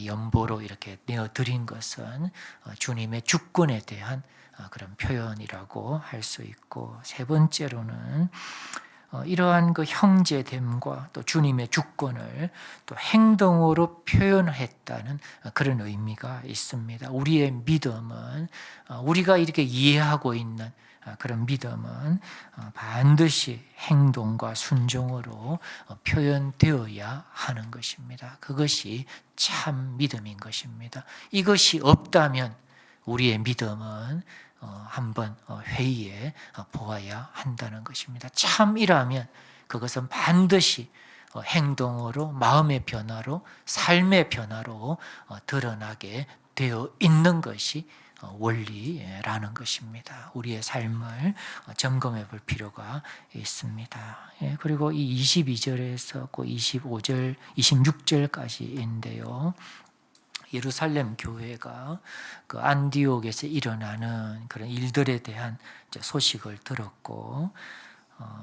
연보로 이렇게 내어드린 것은 주님의 주권에 대한 그런 표현이라고 할 수 있고, 세 번째로는 이러한 그 형제됨과 또 주님의 주권을 또 행동으로 표현했다는 그런 의미가 있습니다. 우리의 믿음은 우리가 이렇게 이해하고 있는 그런 믿음은 반드시 행동과 순종으로 표현되어야 하는 것입니다. 그것이 참 믿음인 것입니다. 이것이 없다면 우리의 믿음은 한번 회의해 보아야 한다는 것입니다. 참이라면 그것은 반드시 행동으로, 마음의 변화로, 삶의 변화로 드러나게 되어 있는 것이 원리라는 것입니다. 우리의 삶을 점검해 볼 필요가 있습니다. 그리고 이 22절에서 25절, 26절까지인데요. 예루살렘 교회가 그 안디옥에서 일어나는 그런 일들에 대한 소식을 들었고,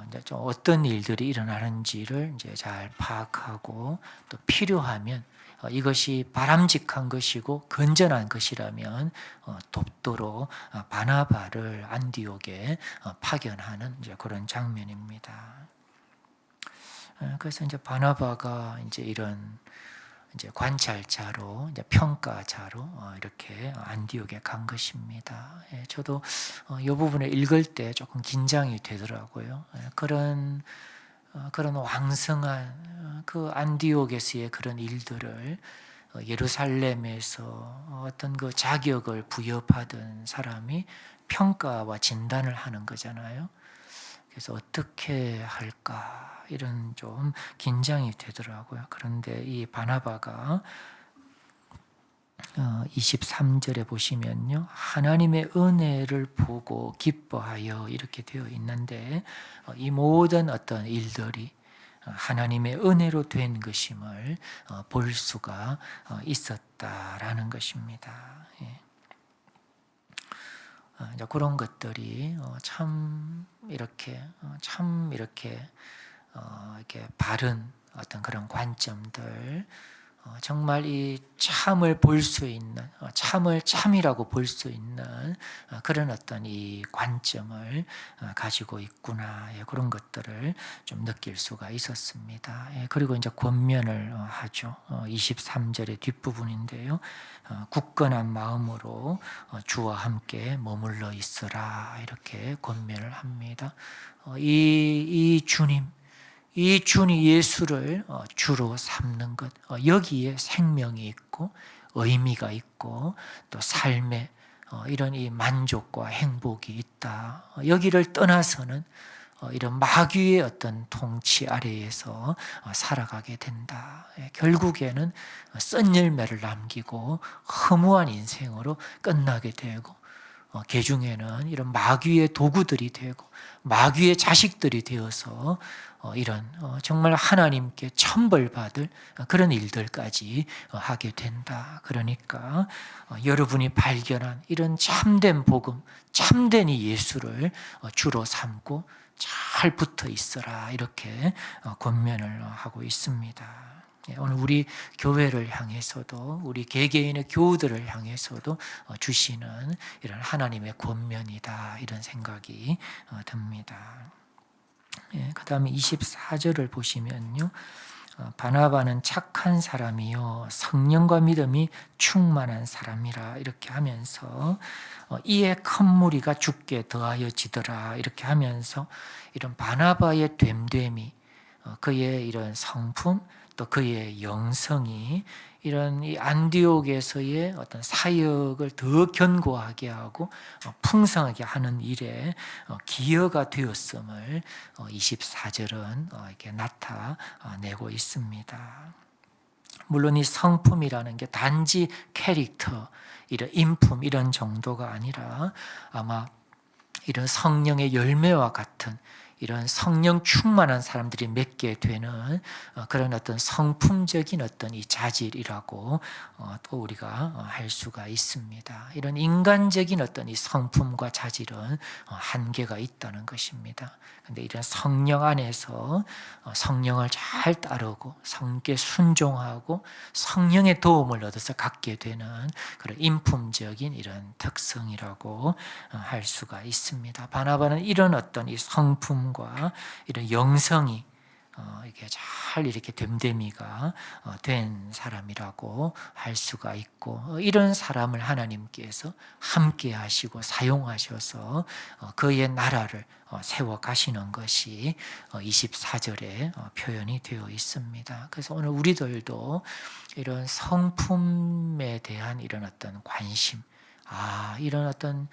이제 좀 어떤 일들이 일어나는지를 이제 잘 파악하고 또 필요하면 이것이 바람직한 것이고 건전한 것이라면 돕도록 바나바를 안디옥에 파견하는 이제 그런 장면입니다. 그래서 이제 바나바가 이제 이런 이제 관찰자로, 이제 평가자로 이렇게 안디옥에 간 것입니다. 저도 이 부분을 읽을 때 조금 긴장이 되더라고요. 그런 왕성한 그 안디옥에서의 그런 일들을 예루살렘에서 어떤 그 자격을 부여받은 사람이 평가와 진단을 하는 거잖아요. 그래서 어떻게 할까 이런 좀 긴장이 되더라고요. 그런데 이 바나바가 23절에 보시면요, 하나님의 은혜를 보고 기뻐하여 이렇게 되어 있는데 이 모든 어떤 일들이 하나님의 은혜로 된 것임을 볼 수가 있었다라는 것입니다. 예. 이제 그런 것들이 참 이렇게 이렇게 바른 어떤 그런 관점들, 정말 이 참을 볼 수 있는, 참을 참이라고 볼 수 있는 그런 어떤 이 관점을 가지고 있구나, 그런 것들을 좀 느낄 수가 있었습니다. 그리고 이제 권면을 하죠. 23절의 뒷부분인데요. 굳건한 마음으로 주와 함께 머물러 있으라, 이렇게 권면을 합니다. 이 주님 예수를 주로 삼는 것, 여기에 생명이 있고 의미가 있고 또 삶에 이런 이 만족과 행복이 있다. 여기를 떠나서는 이런 마귀의 어떤 통치 아래에서 살아가게 된다. 결국에는 쓴 열매를 남기고 허무한 인생으로 끝나게 되고, 개중에는 이런 마귀의 도구들이 되고 마귀의 자식들이 되어서 이런 정말 하나님께 천벌받을 그런 일들까지 하게 된다. 그러니까 여러분이 발견한 이런 참된 복음, 참된 이 예수를 주로 삼고 잘 붙어 있어라, 이렇게 권면을 하고 있습니다. 오늘 우리 교회를 향해서도, 우리 개개인의 교우들을 향해서도 주시는 이런 하나님의 권면이다, 이런 생각이 듭니다. 그 다음에 24절을 보시면요, 바나바는 착한 사람이요 성령과 믿음이 충만한 사람이라, 이렇게 하면서 이에 큰 무리가 죽게 더하여지더라, 이렇게 하면서 이런 바나바의 됨됨이, 그의 이런 성품, 또 그의 영성이 이런 이 안디옥에서의 어떤 사역을 더 견고하게 하고 풍성하게 하는 일에 기여가 되었음을 24절은 이렇게 나타내고 있습니다. 물론 이 성품이라는 게 단지 캐릭터, 이런 인품, 이런 정도가 아니라 아마 이런 성령의 열매와 같은 이런 성령 충만한 사람들이 맺게 되는 그런 어떤 성품적인 어떤 이 자질이라고 또 우리가 할 수가 있습니다. 이런 인간적인 어떤 이 성품과 자질은 한계가 있다는 것입니다. 근데 이런 성령 안에서 성령을 잘 따르고 성께 순종하고 성령의 도움을 얻어서 갖게 되는 그런 인품적인 이런 특성이라고 할 수가 있습니다. 바나바는 이런 어떤 이 성품과 이런 영성이 이렇게 잘 이렇게 됨됨이가 된 사람이라고 할 수가 있고, 이런 사람을 하나님께서 함께 하시고 사용하셔서 그의 나라를 세워 가시는 것이 24절에 표현이 되어 있습니다. 그래서 오늘 우리들도 이런 성품에 대한 이런 어떤 관심, 이런 어떤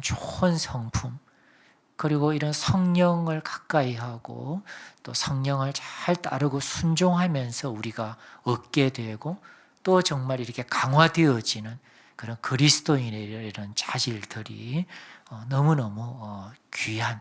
좋은 성품, 그리고 이런 성령을 가까이 하고 또 성령을 잘 따르고 순종하면서 우리가 얻게 되고 또 정말 이렇게 강화되어지는 그런 그리스도인의 이런 자질들이 너무너무 귀한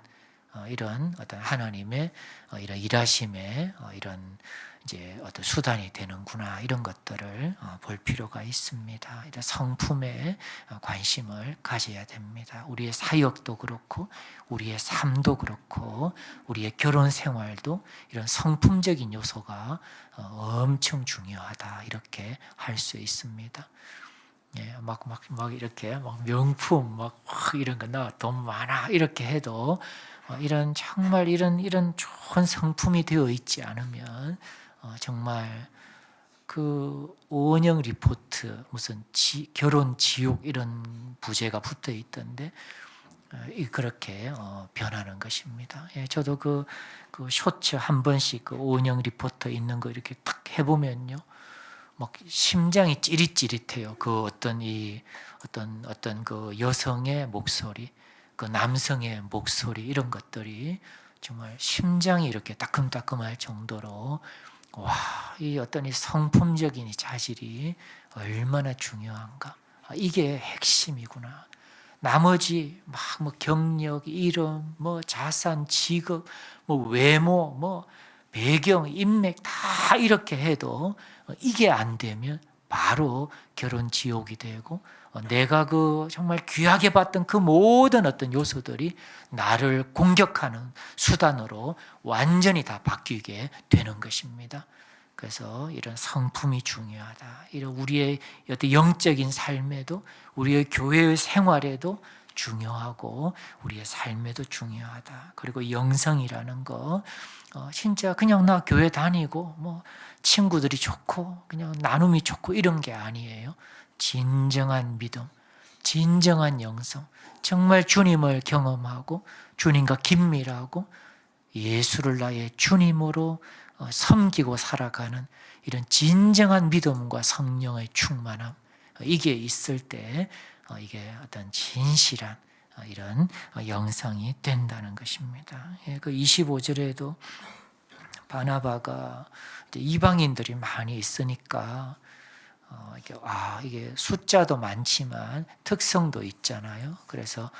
이런 어떤 하나님의 이런 일하심의 이런 이제 어떤 수단이 되는구나, 이런 것들을 볼 필요가 있습니다. 이런 성품에 관심을 가져야 됩니다. 우리의 사역도 그렇고 우리의 삶도 그렇고 우리의 결혼 생활도 이런 성품적인 요소가 엄청 중요하다, 이렇게 할 수 있습니다. 막 이렇게 막 명품 막 이런 거 나 돈 많아 이렇게 해도 이런 정말 이런 좋은 성품이 되어 있지 않으면 정말 그 오은영 리포트 무슨 결혼 지옥 이런 부제가 붙어 있던데 그렇게 변하는 것입니다. 저도 그 쇼츠 한 번씩 그 오은영 리포터 있는 거 이렇게 탁 해보면요, 막 심장이 찌릿찌릿해요. 그 어떤 그 여성의 목소리, 그 남성의 목소리, 이런 것들이 정말 심장이 이렇게 따끔따끔할 정도로, 이 어떤 이 성품적인 이 자질이 얼마나 중요한가. 이게 핵심이구나. 나머지 뭐 경력, 이름, 뭐 자산, 직업, 뭐 외모, 뭐 배경, 인맥 다 이렇게 해도 이게 안 되면 바로 결혼 지옥이 되고 내가 그 정말 귀하게 봤던 그 모든 어떤 요소들이 나를 공격하는 수단으로 완전히 다 바뀌게 되는 것입니다. 그래서 이런 성품이 중요하다. 이런 우리의 어떤 영적인 삶에도 우리의 교회의 생활에도 중요하고 우리의 삶에도 중요하다. 그리고 영성이라는 거 진짜 그냥 나 교회 다니고 뭐 친구들이 좋고 그냥 나눔이 좋고 이런 게 아니에요. 진정한 믿음, 진정한 영성, 정말 주님을 경험하고 주님과 긴밀하고 예수를 나의 주님으로 섬기고 살아가는 이런 진정한 믿음과 성령의 충만함, 이게 있을 때 이게 어떤 진실한 이런 영성이 된다는 것입니다. 그 25절에도 바나바가 이방인들이 많이 있으니까 이게 숫자도 많지만 특성도 있잖아요. 그래서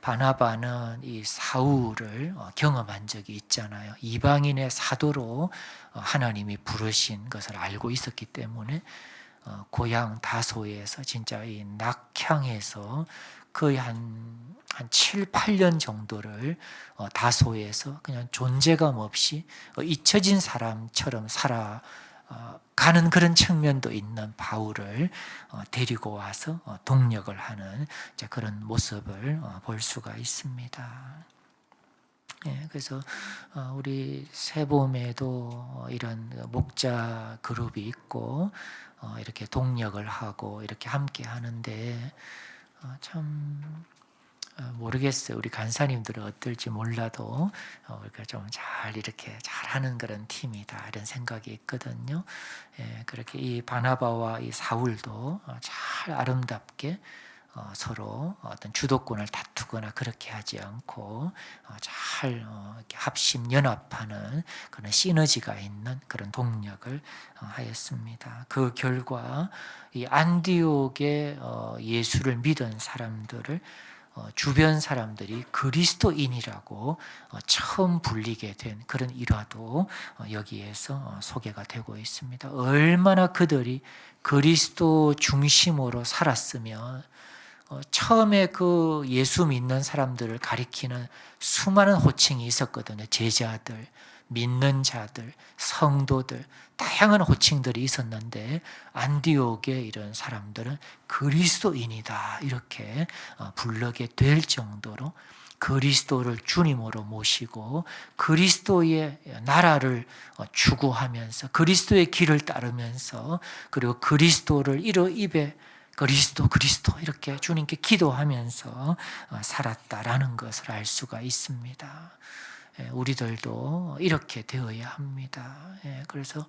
바나바는 이 사울을 경험한 적이 있잖아요. 이방인의 사도로 하나님이 부르신 것을 알고 있었기 때문에 고향 다소에서 진짜 이 낙향에서 거의 한 7, 8년 정도를 다소에서 그냥 존재감 없이 잊혀진 사람처럼 살아가는 그런 측면도 있는 바울을 데리고 와서 동력을 하는 그런 모습을 볼 수가 있습니다. 그래서 우리 세봄에도 이런 목자 그룹이 있고 이렇게 동력을 하고 이렇게 함께 하는데 참 모르겠어요. 우리 간사님들은 어떨지 몰라도 우리가 좀 잘 이렇게 잘하는 그런 팀이다 이런 생각이 있거든요. 그렇게 이 바나바와 이 사울도 잘 아름답게 서로 어떤 주도권을 다투거나 그렇게 하지 않고 잘 이렇게 합심 연합하는 그런 시너지가 있는 그런 동력을 하였습니다. 그 결과 이 안디옥의 예수를 믿은 사람들을 주변 사람들이 그리스도인이라고 처음 불리게 된 그런 일화도 여기에서 소개가 되고 있습니다. 얼마나 그들이 그리스도 중심으로 살았으면 처음에 그 예수 믿는 사람들을 가리키는 수많은 호칭이 있었거든요. 제자들, 믿는 자들, 성도들, 다양한 호칭들이 있었는데 안디옥의 이런 사람들은 그리스도인이다 이렇게 부르게 될 정도로 그리스도를 주님으로 모시고 그리스도의 나라를 추구하면서 그리스도의 길을 따르면서 그리고 그리스도를 입에 그리스도 이렇게 주님께 기도하면서 살았다라는 것을 알 수가 있습니다. 우리들도 이렇게 되어야 합니다. 그래서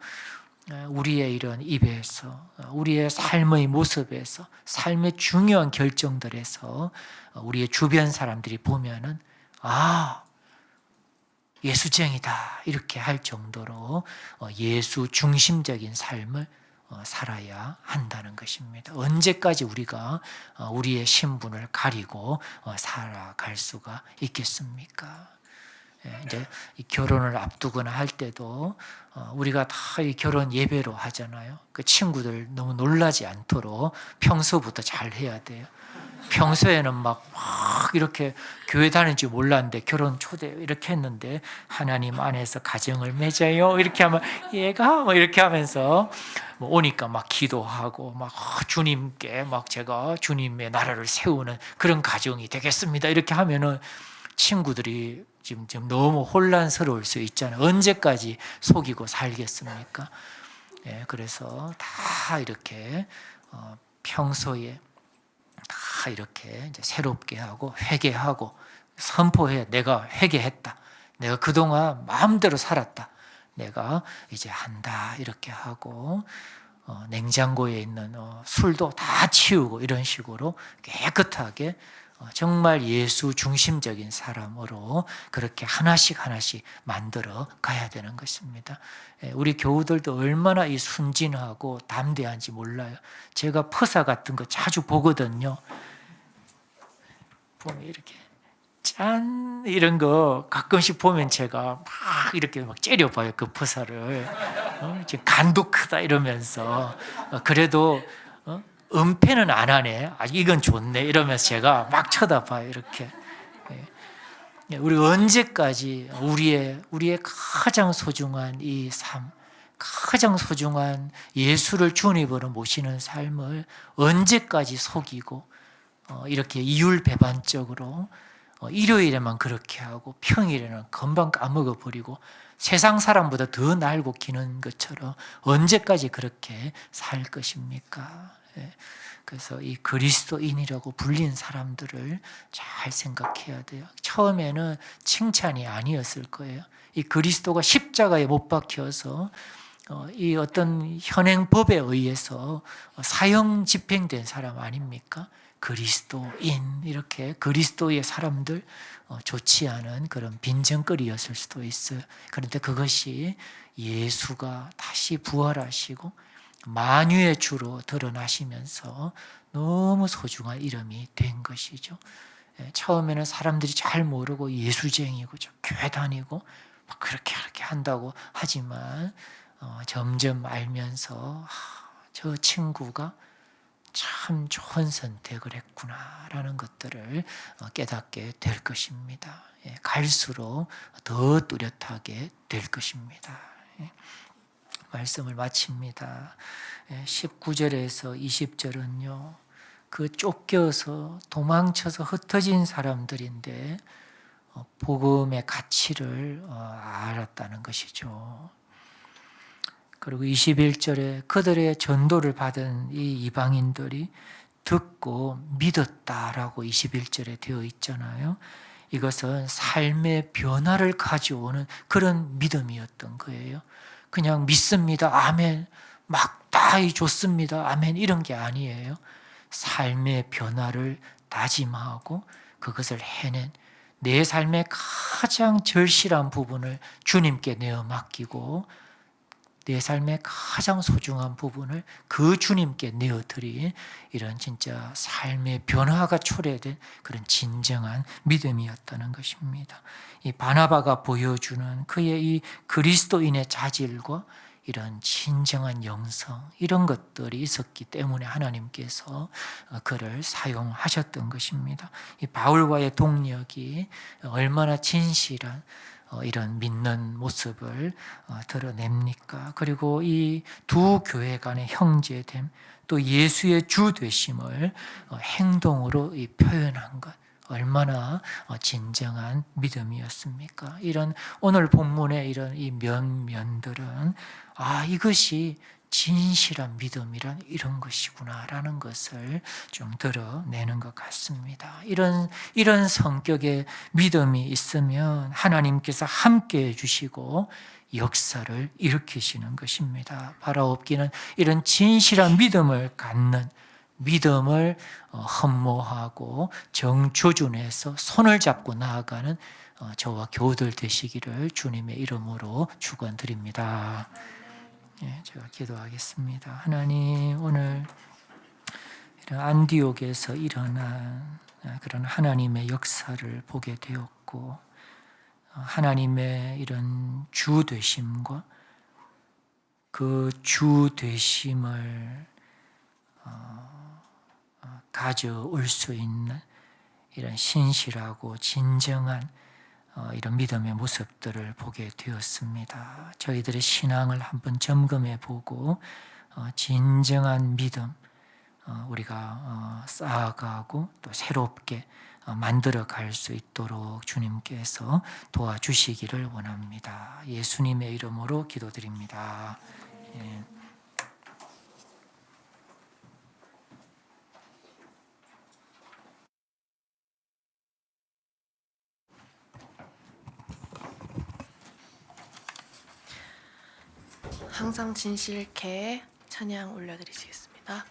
우리의 이런 입에서 우리의 삶의 모습에서 삶의 중요한 결정들에서 우리의 주변 사람들이 보면은 예수쟁이다 이렇게 할 정도로 예수 중심적인 삶을 살아야 한다는 것입니다. 언제까지 우리가 우리의 신분을 가리고 살아갈 수가 있겠습니까? 이제 이 결혼을 앞두거나 할 때도 우리가 다 이 결혼 예배로 하잖아요. 그 친구들 너무 놀라지 않도록 평소부터 잘 해야 돼요. 평소에는 막 이렇게 교회 다닐 줄 몰랐는데 결혼 초대 이렇게 했는데 하나님 안에서 가정을 맺어요 이렇게 하면 얘가 뭐 이렇게 하면서 뭐 오니까 막 기도하고 막 주님께 막 제가 주님의 나라를 세우는 그런 가정이 되겠습니다 이렇게 하면은 친구들이 지금 너무 혼란스러울 수 있잖아요. 언제까지 속이고 살겠습니까? 그래서 다 이렇게 평소에 다 이렇게 이제 새롭게 하고 회개하고 선포해. 내가 회개했다. 내가 그동안 마음대로 살았다. 내가 이제 한다. 이렇게 하고 냉장고에 있는 술도 다 치우고 이런 식으로 깨끗하게 정말 예수 중심적인 사람으로 그렇게 하나씩 만들어 가야 되는 것입니다. 우리 교우들도 얼마나 이 순진하고 담대한지 몰라요. 제가 퍼사 같은 거 자주 보거든요. 보면 이렇게 짠 이런 거 가끔씩 보면 제가 막 이렇게 막 째려봐요 그 포사를. 지금 간도 크다 이러면서 그래도 은폐는 안 하네. 아, 이건 좋네 이러면서 제가 막 쳐다봐요 이렇게. 우리 언제까지 우리의 가장 소중한 이 삶, 가장 소중한 예수를 주님으로 모시는 삶을 언제까지 속이고 이렇게 이율배반적으로 일요일에만 그렇게 하고 평일에는 금방 까먹어 버리고 세상 사람보다 더 날고 기는 것처럼 언제까지 그렇게 살 것입니까? 그래서 이 그리스도인이라고 불린 사람들을 잘 생각해야 돼요. 처음에는 칭찬이 아니었을 거예요. 이 그리스도가 십자가에 못 박혀서 이 어떤 현행법에 의해서 사형 집행된 사람 아닙니까? 그리스도인, 이렇게 그리스도의 사람들, 좋지 않은 그런 빈정거리였을 수도 있어요. 그런데 그것이 예수가 다시 부활하시고 만유의 주로 드러나시면서 너무 소중한 이름이 된 것이죠. 처음에는 사람들이 잘 모르고 예수쟁이고 교회 다니고 막 그렇게 한다고 하지만 점점 알면서 저 친구가 참 좋은 선택을 했구나라는 것들을 깨닫게 될 것입니다. 갈수록 더 뚜렷하게 될 것입니다. 말씀을 마칩니다. 19절에서 20절은요, 그 쫓겨서 도망쳐서 흩어진 사람들인데 복음의 가치를 알았다는 것이죠. 그리고 21절에 그들의 전도를 받은 이 이방인들이 듣고 믿었다라고 21절에 되어 있잖아요. 이것은 삶의 변화를 가져오는 그런 믿음이었던 거예요. 그냥 믿습니다. 아멘. 막다이 좋습니다. 아멘. 이런 게 아니에요. 삶의 변화를 다짐하고 그것을 해낸 내 삶의 가장 절실한 부분을 주님께 내어 맡기고 내 삶의 가장 소중한 부분을 그 주님께 내어드린 이런 진짜 삶의 변화가 초래된 그런 진정한 믿음이었다는 것입니다. 이 바나바가 보여주는 그의 이 그리스도인의 자질과 이런 진정한 영성, 이런 것들이 있었기 때문에 하나님께서 그를 사용하셨던 것입니다. 이 바울과의 동력이 얼마나 진실한 이런 믿는 모습을 드러냅니까? 그리고 이 두 교회 간의 형제됨, 또 예수의 주 되심을 행동으로 표현한 것, 얼마나 진정한 믿음이었습니까? 이런 오늘 본문의 이런 이 면들은 이것이 진실한 믿음이란 이런 것이구나라는 것을 좀 드러내는 것 같습니다. 이런 성격의 믿음이 있으면 하나님께서 함께 해주시고 역사를 일으키시는 것입니다. 바라옵기는 이런 진실한 믿음을 갖는, 믿음을 흠모하고 정조준해서 손을 잡고 나아가는 저와 교우들 되시기를 주님의 이름으로 축원드립니다. 제가 기도하겠습니다. 하나님, 오늘 이런 안디옥에서 일어난 그런 하나님의 역사를 보게 되었고, 하나님의 이런 주 되심과 그 주 되심을 가져올 수 있는 이런 신실하고 진정한 이런 믿음의 모습들을 보게 되었습니다. 저희들의 신앙을 한번 점검해 보고 진정한 믿음 우리가 쌓아가고 또 새롭게 만들어 갈 수 있도록 주님께서 도와주시기를 원합니다. 예수님의 이름으로 기도드립니다. 항상 진실케 찬양 올려드리시겠습니다.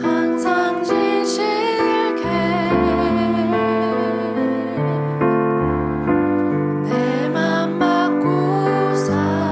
항상 진실케 내 맘 받고 살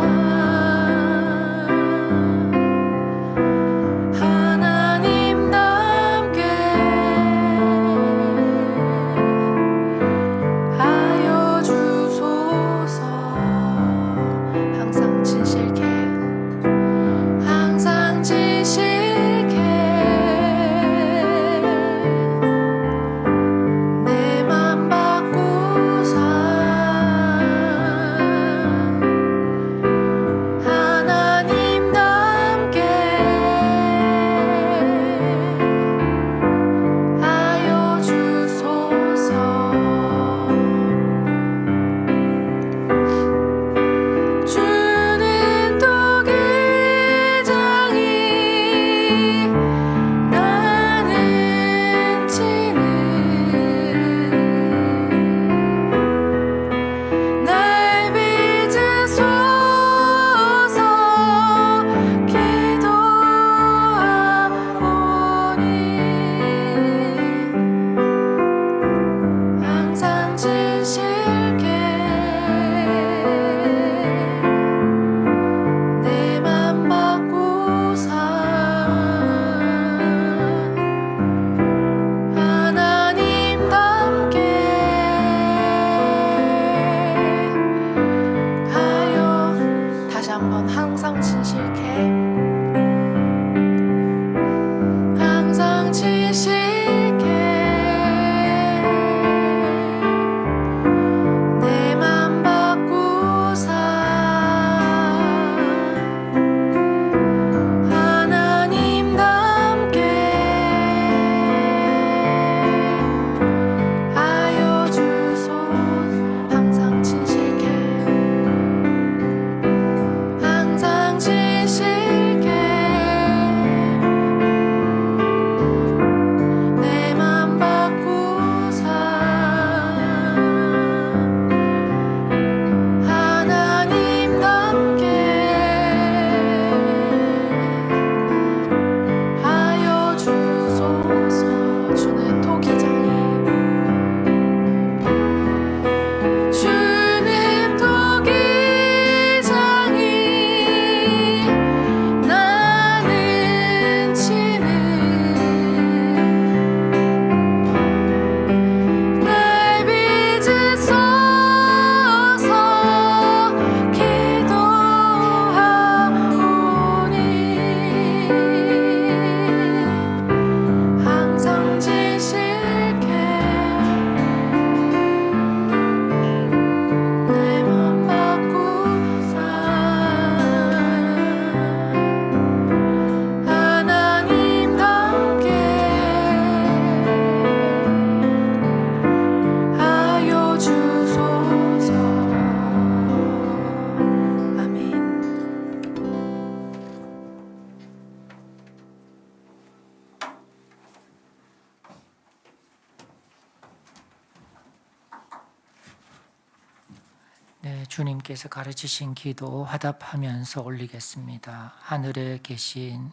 네, 주님께서 가르치신 기도 화답하면서 올리겠습니다. 하늘에 계신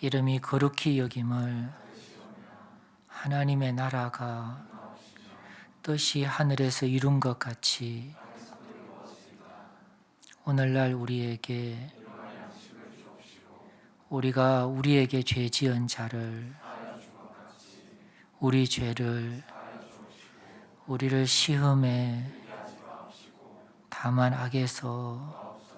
이름이 거룩히 여김을 하나님의 나라가 뜻이 하늘에서 이룬 것 같이 오늘날 우리에게 우리가 우리에게 죄 지은 자를 우리 죄를 우리를 시험에 다만 악에서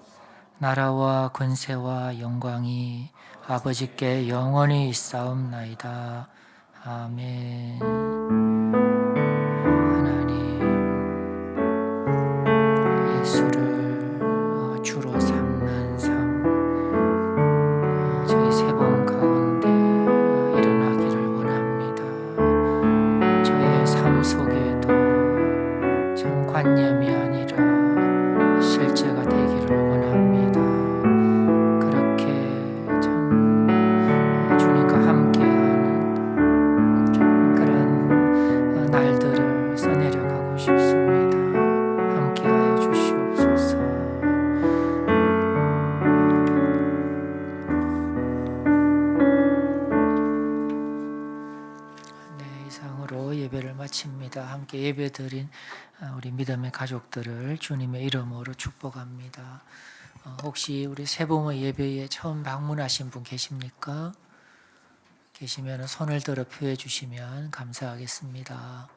나라와 권세와 영광이 아버지께 영원히 있사옵나이다. 아멘. 하나님, 예수를 주로 삼는 삶, 저희 세 번 가운데 일어나기를 원합니다. 저의 삶 속에도 참 관념이 아니라 실제가 되기를 원합니다. 그렇게 참 주님과 함께하는 좀 그런 날들을 써내려가고 싶습니다. 함께하여 주시옵소서. 네, 이상으로 예배를 마칩니다. 함께 예배드린 우리 믿음의 가족들을 주님의 이름으로 축복합니다. 혹시 우리 세봉의 예배에 처음 방문하신 분 계십니까? 계시면 손을 들어 표해 주시면 감사하겠습니다.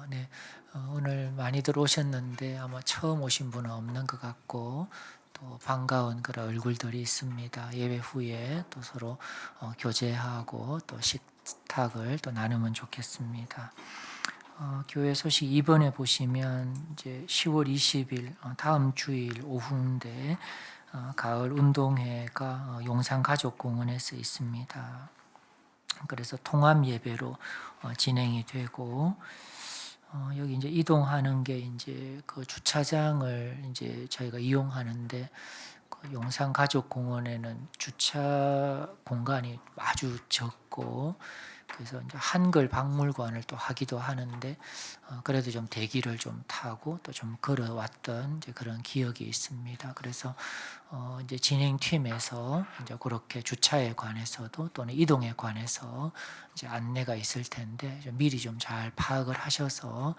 네, 오늘 많이들 오셨는데 아마 처음 오신 분은 없는 것 같고 또 반가운 그런 얼굴들이 있습니다. 예배 후에 또 서로 교제하고 또 식탁을 또 나누면 좋겠습니다. 교회 소식 2번에 보시면 이제 10월 20일 다음 주일 오후인데 가을 운동회가 용산 가족공원에서 있습니다. 그래서 통합 예배로 진행이 되고 여기 이제 이동하는 게 이제 그 주차장을 이제 저희가 이용하는데 그 용산 가족공원에는 주차 공간이 아주 적고 그래서 이제 한글 박물관을 또 하기도 하는데 그래도 좀 대기를 좀 타고 또 좀 걸어왔던 이제 그런 기억이 있습니다. 그래서 이제 진행팀에서 이제 그렇게 주차에 관해서도 또는 이동에 관해서 이제 안내가 있을 텐데 좀 미리 좀 잘 파악을 하셔서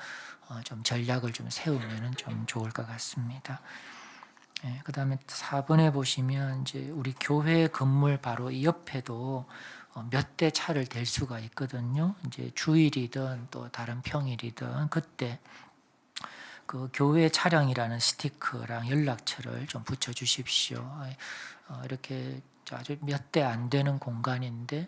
좀 전략을 좀 세우면은 좀 좋을 것 같습니다. 네, 그다음에 4번에 보시면 이제 우리 교회 건물 바로 이 옆에도 몇 대 차를 댈 수가 있거든요. 이제 주일이든 또 다른 평일이든 그때 그 교회 차량이라는 스티커랑 연락처를 좀 붙여 주십시오. 이렇게 아주 몇 대 안 되는 공간인데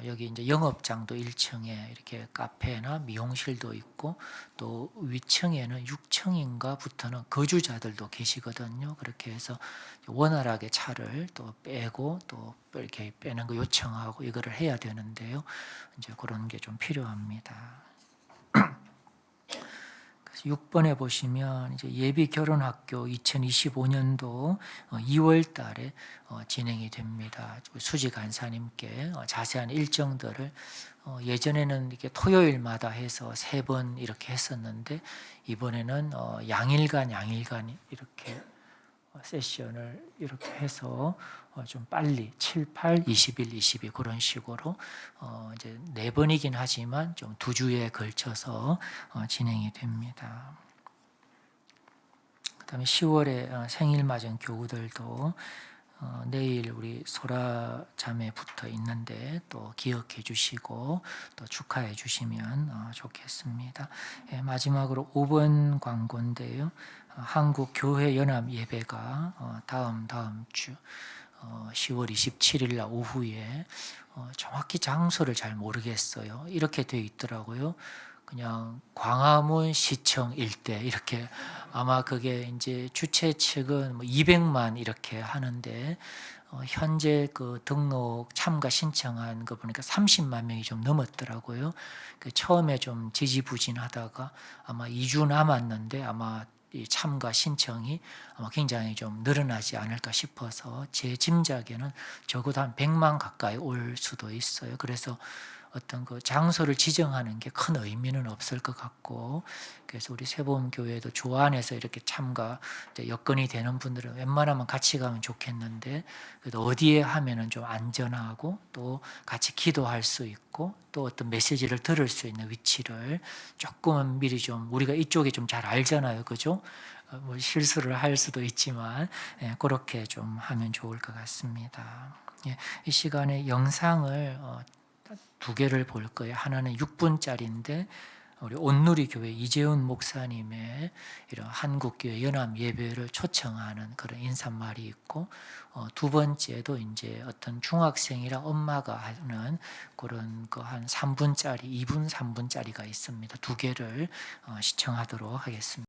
여기 이제 영업장도 1층에 이렇게 카페나 미용실도 있고 또 위층에는 6층인가부터는 거주자들도 계시거든요. 그렇게 해서 원활하게 차를 또 빼고 또 이렇게 빼는 거 요청하고 이거를 해야 되는데요. 이제 그런 게 좀 필요합니다. 6번에 보시면 이제 예비 결혼학교 2025년도 2월 달에 진행이 됩니다. 수지 간사님께 자세한 일정들을 예전에는 이렇게 토요일마다 해서 3번 이렇게 했었는데 이번에는 양일간 이렇게 세션을 이렇게 해서 좀 빨리 7, 8, 21, 22 그런 식으로 이제 4번이긴 하지만 좀 2주에 걸쳐서 진행이 됩니다. 그다음에 10월에 생일 맞은 교우들도 내일 우리 소라 자매 붙어 있는데 또 기억해 주시고 또 축하해 주시면 좋겠습니다. 마지막으로 5번 광고인데요. 한국 교회 연합 예배가 다음 주 10월 27일 날 오후에 정확히 장소를 잘 모르겠어요. 이렇게 되어 있더라고요. 그냥 광화문 시청 일대 이렇게 아마 그게 이제 주최 측은 뭐 200만 이렇게 하는데 현재 그 등록 참가 신청한 거 보니까 30만 명이 좀 넘었더라고요. 그 처음에 좀 지지부진하다가 아마 2주 남았는데 아마 이 참가 신청이 아마 굉장히 좀 늘어나지 않을까 싶어서 제 짐작에는 적어도 한 100만 가까이 올 수도 있어요. 그래서 어떤 그 장소를 지정하는 게 큰 의미는 없을 것 같고, 그래서 우리 세보험교회도 주 안에서 이렇게 참가 이제 여건이 되는 분들은 웬만하면 같이 가면 좋겠는데, 그래도 어디에 하면은 좀 안전하고 또 같이 기도할 수 있고 또 어떤 메시지를 들을 수 있는 위치를 조금은 미리 좀, 우리가 이쪽이 좀 잘 알잖아요, 그죠? 뭐 실수를 할 수도 있지만 그렇게 좀 하면 좋을 것 같습니다. 이 시간에 영상을 2개를 볼 거예요. 하나는 6분짜리인데 우리 온누리 교회 이재훈 목사님의 이런 한국교회 연합 예배를 초청하는 그런 인사말이 있고, 2번째도 이제 어떤 중학생이랑 엄마가 하는 그런 거 한 3분짜리, 2분, 3분짜리가 있습니다. 2개를 시청하도록 하겠습니다.